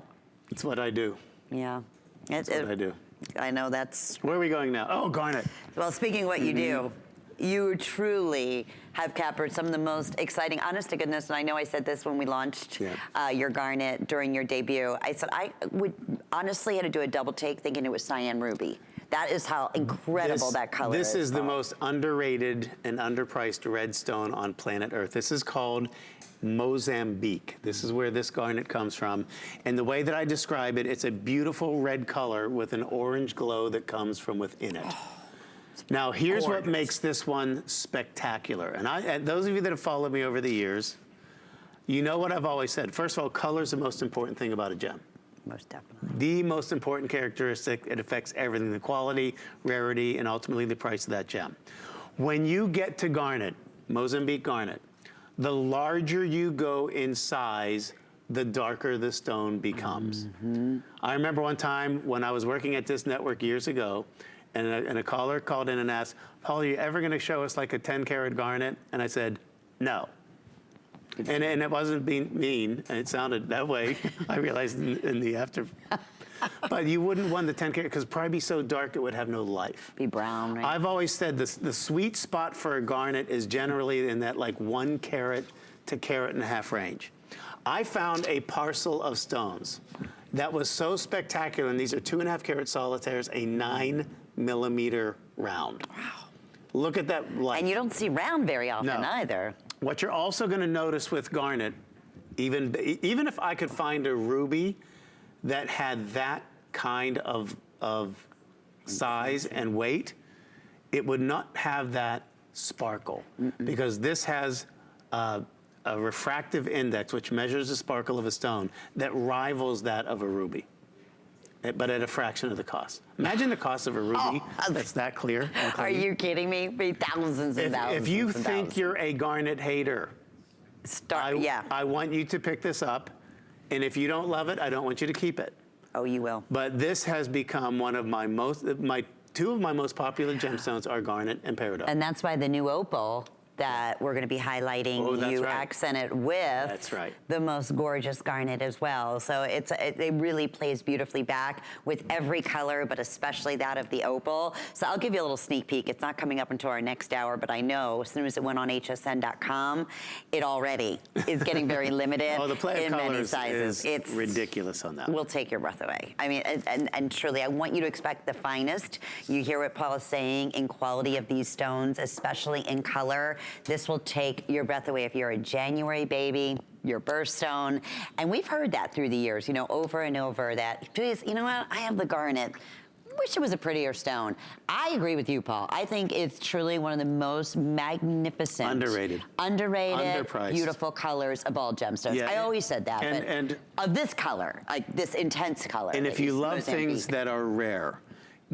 It's what I do. Yeah. That's what I do. I know that's... Where are we going now? Oh, Garnet. Well, speaking of what you do, you truly have captured some of the most exciting, honest to goodness, and I know I said this when we launched your Garnet during your debut. I said I would honestly had to do a double take thinking it was cyan ruby. That is how incredible that color is. This is the most underrated and underpriced red stone on planet Earth. This is called Mozambique. This is where this garnet comes from. And the way that I describe it, it's a beautiful red color with an orange glow that comes from within it. Now, here's what makes this one spectacular. And those of you that have followed me over the years, you know what I've always said. First of all, color is the most important thing about a gem. Most definitely. The most important characteristic. It affects everything, the quality, rarity, and ultimately the price of that gem. When you get to Garnet, Mozambique Garnet, the larger you go in size, the darker the stone becomes. I remember one time when I was working at this network years ago, and a caller called in and asked, Paul, are you ever going to show us like a 10-carat garnet? And I said, no. And it wasn't being mean, and it sounded that way. I realized in the after. But you wouldn't want the 10-carat because it'd probably be so dark it would have no life. Be brown, right? I've always said this: the sweet spot for a garnet is generally in that like 1 carat to carat and a half range. I found a parcel of stones that was so spectacular, and these are 2.5 carat solitaires, a 9mm round. Wow! Look at that light. And you don't see round very often either. What you're also going to notice with garnet, even if I could find a ruby that had that kind of size and weight, it would not have that sparkle because this has a refractive index which measures the sparkle of a stone that rivals that of a ruby. but at a fraction of the cost. Imagine the cost of a ruby that's that clear. And Are clean. you kidding me? Thousands and thousands. If you and think thousands. you're a garnet hater, I want you to pick this up. And if you don't love it, I don't want you to keep it. Oh, you will. But this has become one of two of my most popular gemstones are garnet and peridot. And that's why the new Opal that we're going to be highlighting, you accent it with the most gorgeous garnet as well. So it really plays beautifully back with every color, but especially that of the Opal. So I'll give you a little sneak peek. It's not coming up until our next hour, but I know as soon as it went on hsn.com, it already is getting very limited the play of in many colors sizes. It's ridiculous on that. We'll take your breath away. I mean, and truly, I want you to expect the finest. You hear what Paul is saying in quality of these stones, especially in color. This will take your breath away if you're a January baby, your birthstone. And we've heard that through the years, you know, over and over that, please, you know what, I have the garnet. Wish it was a prettier stone. I agree with you, Paul. I think it's truly one of the most magnificent, underrated, underpriced, beautiful colors of all gemstones. Yeah, I always said that, and of this color, like this intense color. And if you love Mozambique. things that are rare,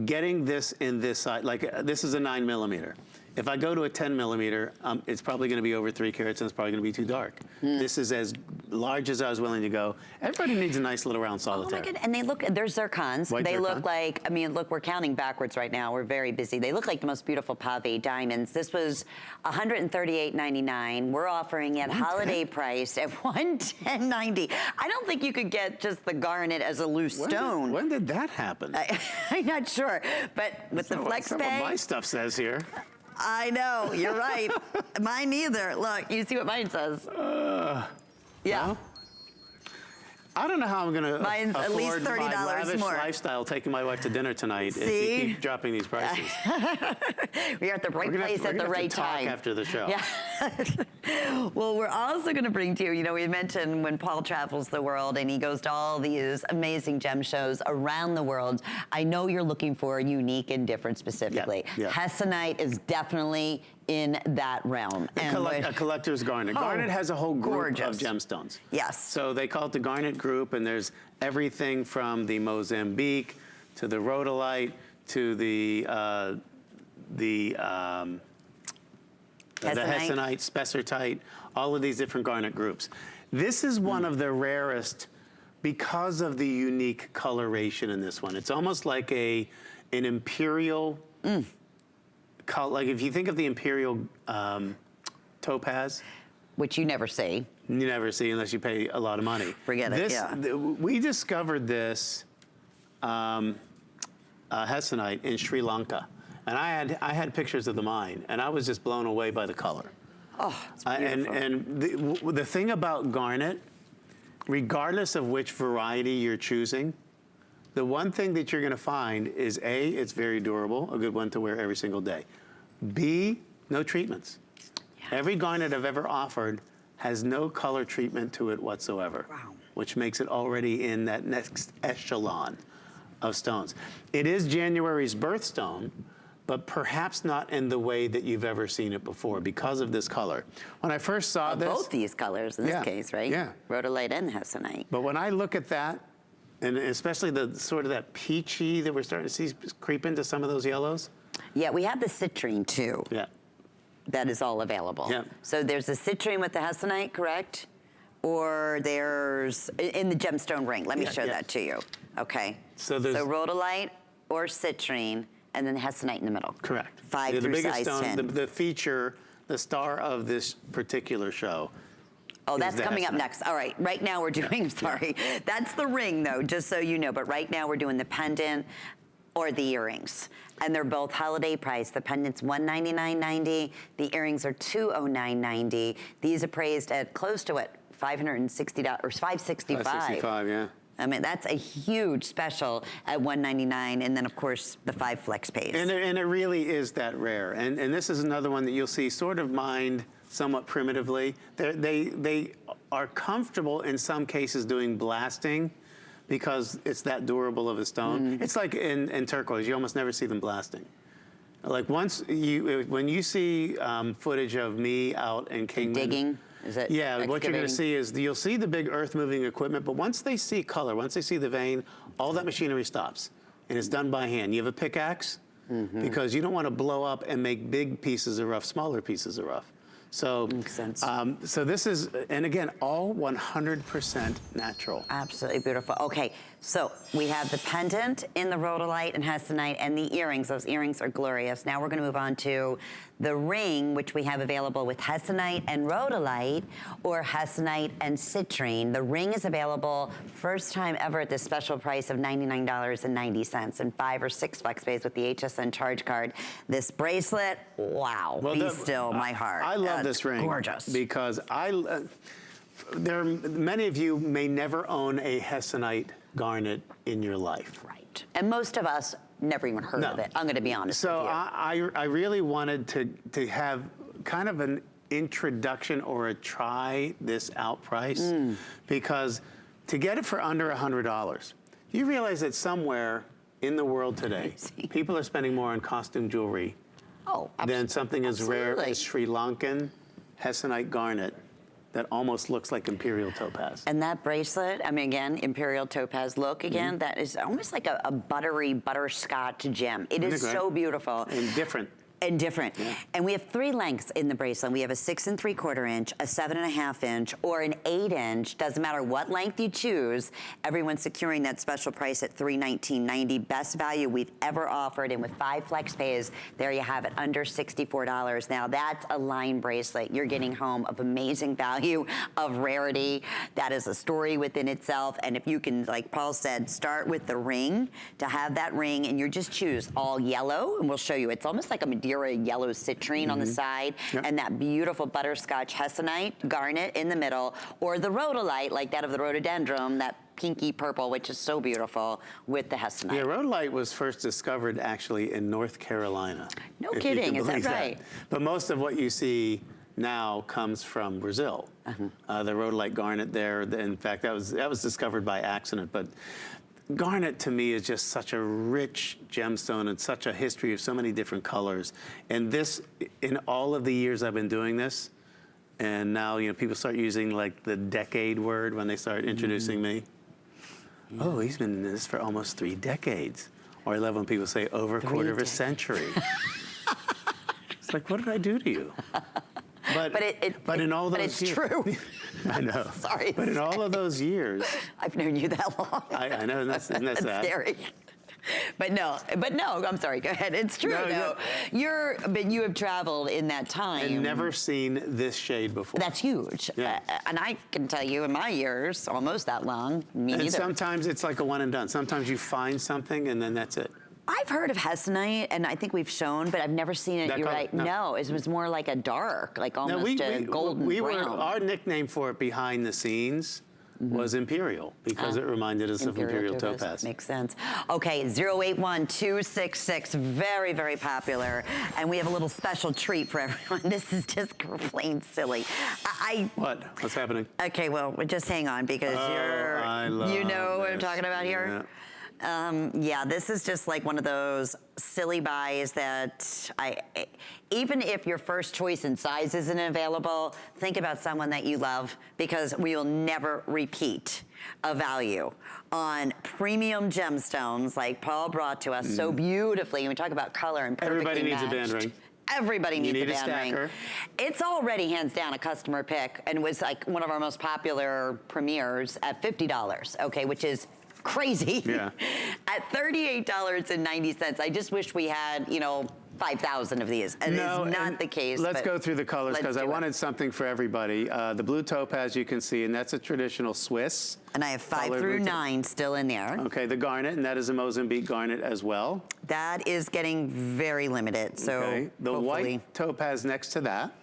getting this in this size, like this is a 9mm. If I go to a 10mm, it's probably going to be over 3 carats and it's probably going to be too dark. This is as large as I was willing to go. Everybody needs a nice little round solitaire. Oh my God, and they look, they're zircons. White they zircon. look like, I mean, look, we're counting backwards right now. We're very busy. They look like the most beautiful pave diamonds. This was $138.99. We're offering at holiday price at $110.90. I don't think you could get just the garnet as a loose stone. When did that happen? I'm not sure, but with the flex That's pay. what my stuff says here. I know, you're right. Mine neither. Look, you see what mine says. Yeah. Well, I don't know how I'm going to Mine's at least afford $30 my lavish more. lifestyle taking my wife to dinner tonight if you keep dropping these prices. We're at the right place at the right time. After the show. Yeah. Well, we're also going to bring to you, you know, we mentioned when Paul travels the world and he goes to all these amazing gem shows around the world, I know you're looking for unique and different specifically. Hessonite is definitely in that realm. A collector's garnet. Garnet has a whole group of gemstones. Yes. So they call it the Garnet group, and there's everything from the Mozambique to the rhodolite to the Hessonite, spessartite, all of these different garnet groups. This is one of the rarest because of the unique coloration in this one. It's almost like an imperial. Like if you think of the imperial topaz, which you never see. You never see unless you pay a lot of money. Forget it. We discovered this Hessonite in Sri Lanka, and I had pictures of the mine, and I was just blown away by the color. Oh, it's beautiful. And the thing about garnet, regardless of which variety you're choosing, the one thing that you're going to find is A, it's very durable, a good one to wear every single day. B, no treatments. Yeah. Every garnet I've ever offered has no color treatment to it whatsoever, which makes it already in that next echelon of stones. It is January's birthstone, but perhaps not in the way that you've ever seen it before because of this color. When I first saw this— both these colors in this case, right? Yeah. Rhodolite and Hessonite. But when I look at that, and especially the sort of that peachy that we're starting to see creep into some of those yellows. Yeah, we have the citrine too. Yeah. That is all available. Yeah. So there's the citrine with the Hessonite, correct? Or there's, in the gemstone ring. Let me show that to you. Okay. So there's rhodolite or citrine, and then the Hessonite in the middle. Correct. 5 through size 10. The feature, the star of this particular show. Oh, that's coming up next. All right, right now we're doing, sorry. That's the ring though, just so you know, but right now we're doing the pendant or the earrings. And they're both holiday price. The pendant's $199.90. The earrings are $209.90. These appraised at close to what, $560 or $565. $565, yeah. I mean, that's a huge special at $199, and then of course the 5 flex pays. And it really is that rare. And this is another one that you'll see sort of mined somewhat primitively. They are comfortable in some cases doing blasting because it's that durable of a stone. It's like in turquoise, you almost never see them blasting. Like when you see footage of me out in Kingman, digging. Is it? Yeah, what you're going to excavating? see is you'll see the big earth-moving equipment, but once they see color, once they see the vein, all that machinery stops, and it's done by hand. You have a pickaxe, because you don't want to blow up and make big pieces of rough, smaller pieces of rough. So, Makes sense. So this is, and again, all 100% natural. Absolutely beautiful. Okay, so we have the pendant in the rhodolite and hessonite and the earrings. Those earrings are glorious. Now we're going to move on to the ring, which we have available with hessonite and rhodolite, or hessonite and citrine. The ring is available first time ever at this special price of $99.90 and 5 or 6 flex pays with the HSN charge card. This bracelet, wow, Well, be still my heart. I love this ring. Gorgeous. Because many of you may never own a hessonite garnet in your life. Right. And most of us never even heard of it. I'm going to be honest with you. So I really wanted to have kind of an introduction or a try this out price, because to get it for under $100, you realize that somewhere in the world today, people are spending more on costume jewelry than something as rare as Sri Lankan Hessonite garnet that almost looks like imperial topaz. And that bracelet, I mean, again, imperial topaz look again, that is almost like a buttery butterscotch gem. It is so beautiful. And different. And different. Yeah. And we have 3 lengths in the bracelet. We have a 6 3/4 inch, a 7 1/2 inch, or an 8 inch. Doesn't matter what length you choose. Everyone's securing that special price at $319.90. Best value we've ever offered. And with 5 flex pays, there you have it, under $64. Now that's a line bracelet. You're getting home of amazing value, of rarity. That is a story within itself. And if you can, like Paul said, start with the ring, to have that ring, and you just choose all yellow, and we'll show you. It's almost like a Madeira yellow citrine on the side, and that beautiful butterscotch hessonite garnet in the middle, or the rhodolite, like that of the rhododendron, that pinky purple, which is so beautiful, with the hessonite. Yeah, rhodolite was first discovered actually in North Carolina. No kidding, is that right? But most of what you see now comes from Brazil. The rhodolite garnet there, in fact, that was discovered by accident, but garnet to me is just such a rich gemstone and such a history of so many different colors. And this, in all of the years I've been doing this, and now people start using like the decade word when they start introducing me. Oh, he's been in this for almost 3 decades. Or I love when people say over a quarter of a century. It's like, what did I do to you? But in all those it's years, true. I know. Sorry. But in all of those years, I've known you that long. I know, isn't that sad? Scary. But no, I'm sorry, go ahead. It's true, No, but you have traveled in that time. and never seen this shade before. That's huge. Yeah. And I can tell you, in my years, almost that long, me And neither. sometimes it's like a one and done. Sometimes you find something and then that's it. I've heard of hessonite, and I think we've shown, but I've never seen it. That You're color? right. No. No, it was more like a dark, like almost a golden brown. Our nickname for it behind the scenes was Imperial, because it reminded us of Imperial Topaz. Makes sense. Okay, 081266, very, very popular. And we have a little special treat for everyone. This is just plain silly. What? What's happening? Okay, well, just hang on, because you know what I'm talking about here? Yeah. Yeah, this is just like one of those silly buys that even if your first choice in size isn't available, think about someone that you love, because we will never repeat a value on premium gemstones like Paul brought to us so beautifully. And we talk about color and perfectly Everybody needs a matched. band ring. Everybody needs need a a band ring. stacker. It's already hands down a customer pick, and was like one of our most popular premieres at $50, okay, which is crazy. Yeah. At $38.90. I just wish we had, 5,000 of these. And No, it's not and the case. Let's but go through the colors, let's because I do it. wanted something for everybody. The blue topaz you can see, and that's a traditional Swiss. And I have 5 colored through blue 9 still in there. Okay, the garnet, and that is a Mozambique garnet as well. That is getting very limited. So Okay, the hopefully. white topaz next to that.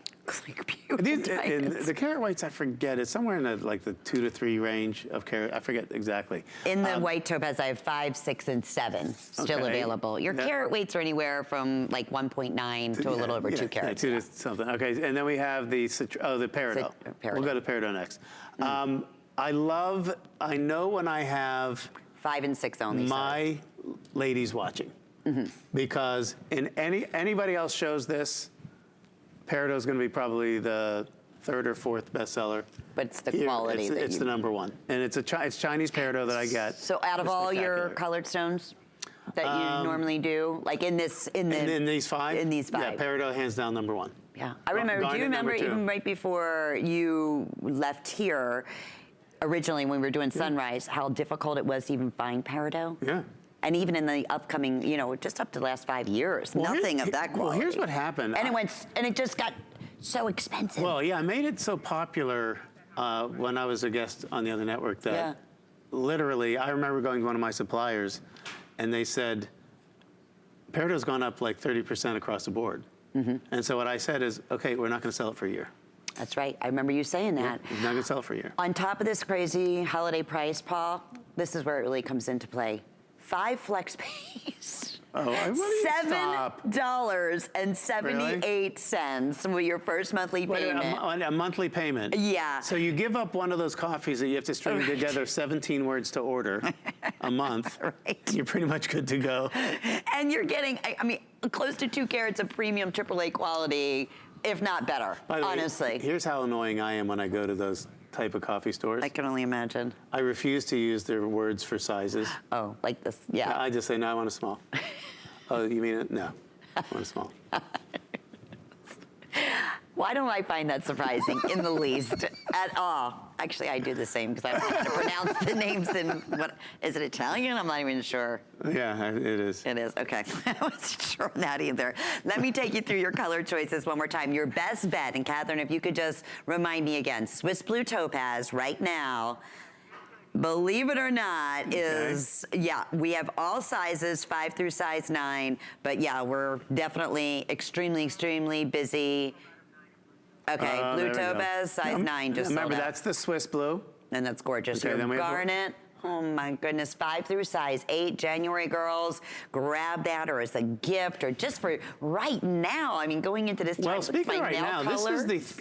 Beautiful And diamonds. the carat whites, I forget, it's somewhere in the 2 to 3 range of carat. I forget exactly. In the white topaz, I have 5, 6 and 7 still Okay. available. Your carat weights are anywhere from like 1.9 to a little over 2 carats. 2 to something. Okay, and then we have the Peridot. Peridot. We'll go to Peridot next. I know when I have 5 and 6 only. my ladies watching, because in anybody else shows this, Peridot's going to be probably the third or fourth bestseller. But it's the Here, quality that It's you... the number one. And it's it's Chinese peridot that I get. So out of They're all your spectacular. colored stones that you normally do, like in this, in these five? In these Yeah, five. Peridot hands down number one. Yeah, I remember. Do you Garnet remember number two. even right before you left here, originally when we were doing Sunrise, how difficult it was to even find Peridot? Yeah. And even in the upcoming, you know, just up to the last 5 years, Well, nothing of that quality. Well, here's what happened. And it just got so expensive. Well, yeah, I made it so popular when I was a guest on the other network that literally, I remember going to one of my suppliers, and they said, Peridot's gone up like 30% across the board. And so what I said is, okay, we're not going to sell it for a year. That's right. I remember you saying that. We're not going to sell it for a year. On top of this crazy holiday price, Paul, this is where it really comes into play. 5 flex pays. Oh, why do you stop? $7.78 with your first monthly payment. A monthly payment. Yeah. So you give up one of those coffees that you have to string together 17 words to order a month. Right. You're pretty much good to go. And you're getting, I mean, close to 2 carats of premium AAA quality, if not better, By the way, honestly. here's how annoying I am when I go to those type of coffee stores. I can only imagine. I refuse to use their words for sizes. Oh, like this, yeah. I just say, no, I want a small. Oh, you mean it? No, I want a small. Why don't I find that surprising in the least at all? Actually, I do the same because I don't know how to pronounce the names in, what, is it Italian? I'm not even sure. Yeah, it is. It is, okay. I wasn't sure on that either. Let me take you through your color choices one more time. Your best bet, and Catherine, if you could just remind me again, Swiss Blue Topaz right now, believe it or not, is, yeah, we have all sizes, 5 through size 9, but yeah, we're definitely extremely, extremely busy. Okay, Blue Topaz, size 9 just Remember, sold out. that's the Swiss Blue. And that's gorgeous. Okay, Your then we have- Garnet, oh my goodness, 5 through size 8. January girls, grab that or as a gift or just for right now. I mean, going into this time Well, with speaking my of right nail now, color, is this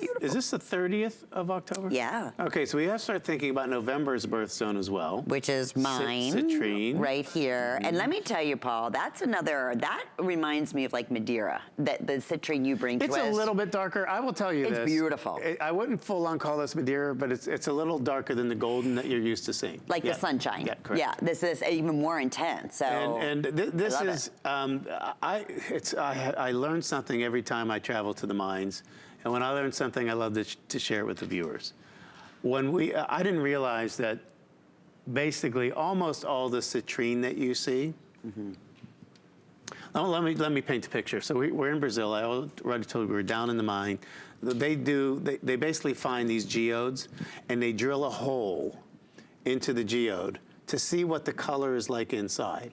the 30th of October? Yeah. Okay, so we have to start thinking about November's birthstone as well. which is mine, Citrine. right here. And let me tell you, Paul, that's another, that reminds me of like Madeira, that the citrine you bring It's to us. a little bit darker. I will tell you It's this. beautiful. I wouldn't full on call this Madeira, but it's a little darker than the golden that you're used to seeing. Like the sunshine. Yeah, correct. Yeah, this is even more intense. So This I love is I learn something every time I travel to the mines, and when I learn something, I love to share it with the viewers. When I didn't realize that basically almost all the citrine that you see. Oh, let me paint the picture. So we're in Brazil. I already told you we were down in the mine. They basically find these geodes, and they drill a hole into the geode to see what the color is like inside.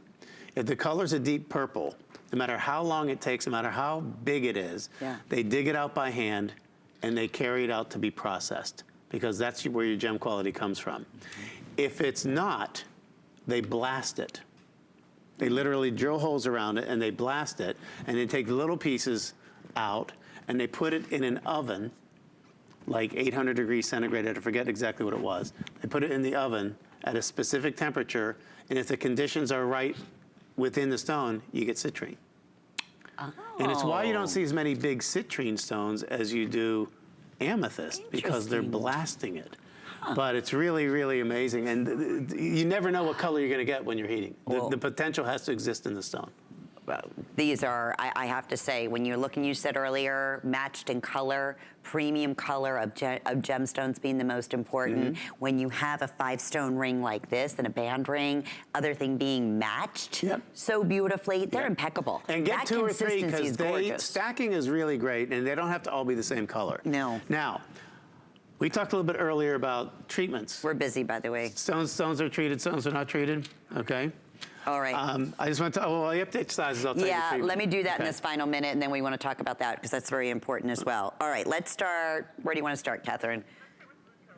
If the color's a deep purple, no matter how long it takes, no matter how big it is, they dig it out by hand and they carry it out to be processed, because that's where your gem quality comes from. If it's not, they blast it. They literally drill holes around it and they blast it, and they take little pieces out and they put it in an oven, like 800 degrees centigrade, I forget exactly what it was. They put it in the oven at a specific temperature, and if the conditions are right within the stone, you get citrine. Oh. And it's why you don't see as many big citrine stones as you do amethyst, because they're blasting it. But it's really, really amazing. And you never know what color you're going to get when you're heating. The potential has to exist in the stone. These are, I have to say, when you're looking, you said earlier, matched in color, premium color of gemstones being the most important. When you have a 5-stone ring like this and a band ring, other thing being matched so beautifully, they're impeccable. And get that 2 or 3, because stacking is really great, and they don't have to all be the same color. No. Now, we talked a little bit earlier about treatments. We're busy, by the way. Stones are treated, stones are not treated, okay? All right. I just want to, the update sizes, I'll tell you the treatment. Let me do that in this final minute, and then we want to talk about that because that's very important as well. All right, let's start. Where do you want to start, Catherine?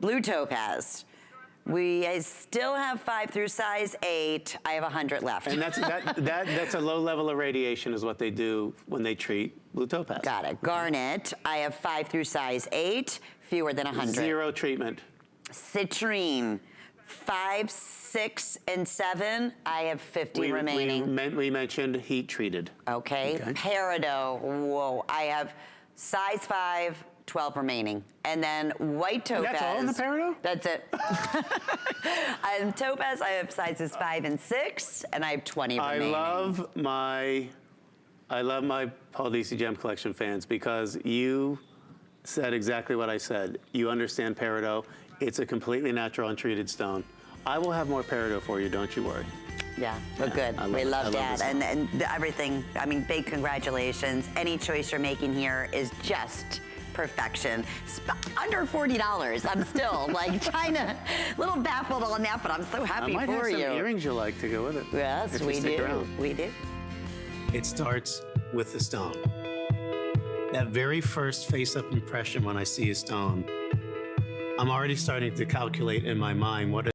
Blue Topaz. I still have 5 through size 8. I have 100 left. And that's a low level of radiation is what they do when they treat blue topaz. Got it. Garnet. I have 5 through size 8. Fewer than 100. 0 treatment. Citrine. 5, 6, and 7. I have 50 remaining. We mentioned heat treated. Okay. Peridot. Whoa. I have size 5 12 remaining. And then white topaz. That's all in the Peridot? That's it. And topaz, I have sizes 5 and 6, and I have 20 remaining. I love my Paul Deasy Gem Collection fans because you said exactly what I said. You understand Peridot. It's a completely natural, untreated stone. I will have more Peridot for you, don't you worry. Yeah, well, good. We love that. And everything, I mean, big congratulations. Any choice you're making here is just perfection. Under $40. I'm still like trying to, a little baffled on that, but I'm so happy for you. I might have some earrings you like to go with it. Yes, we do. We do. It starts with the stone. That very first face-up impression when I see a stone, I'm already starting to calculate in my mind what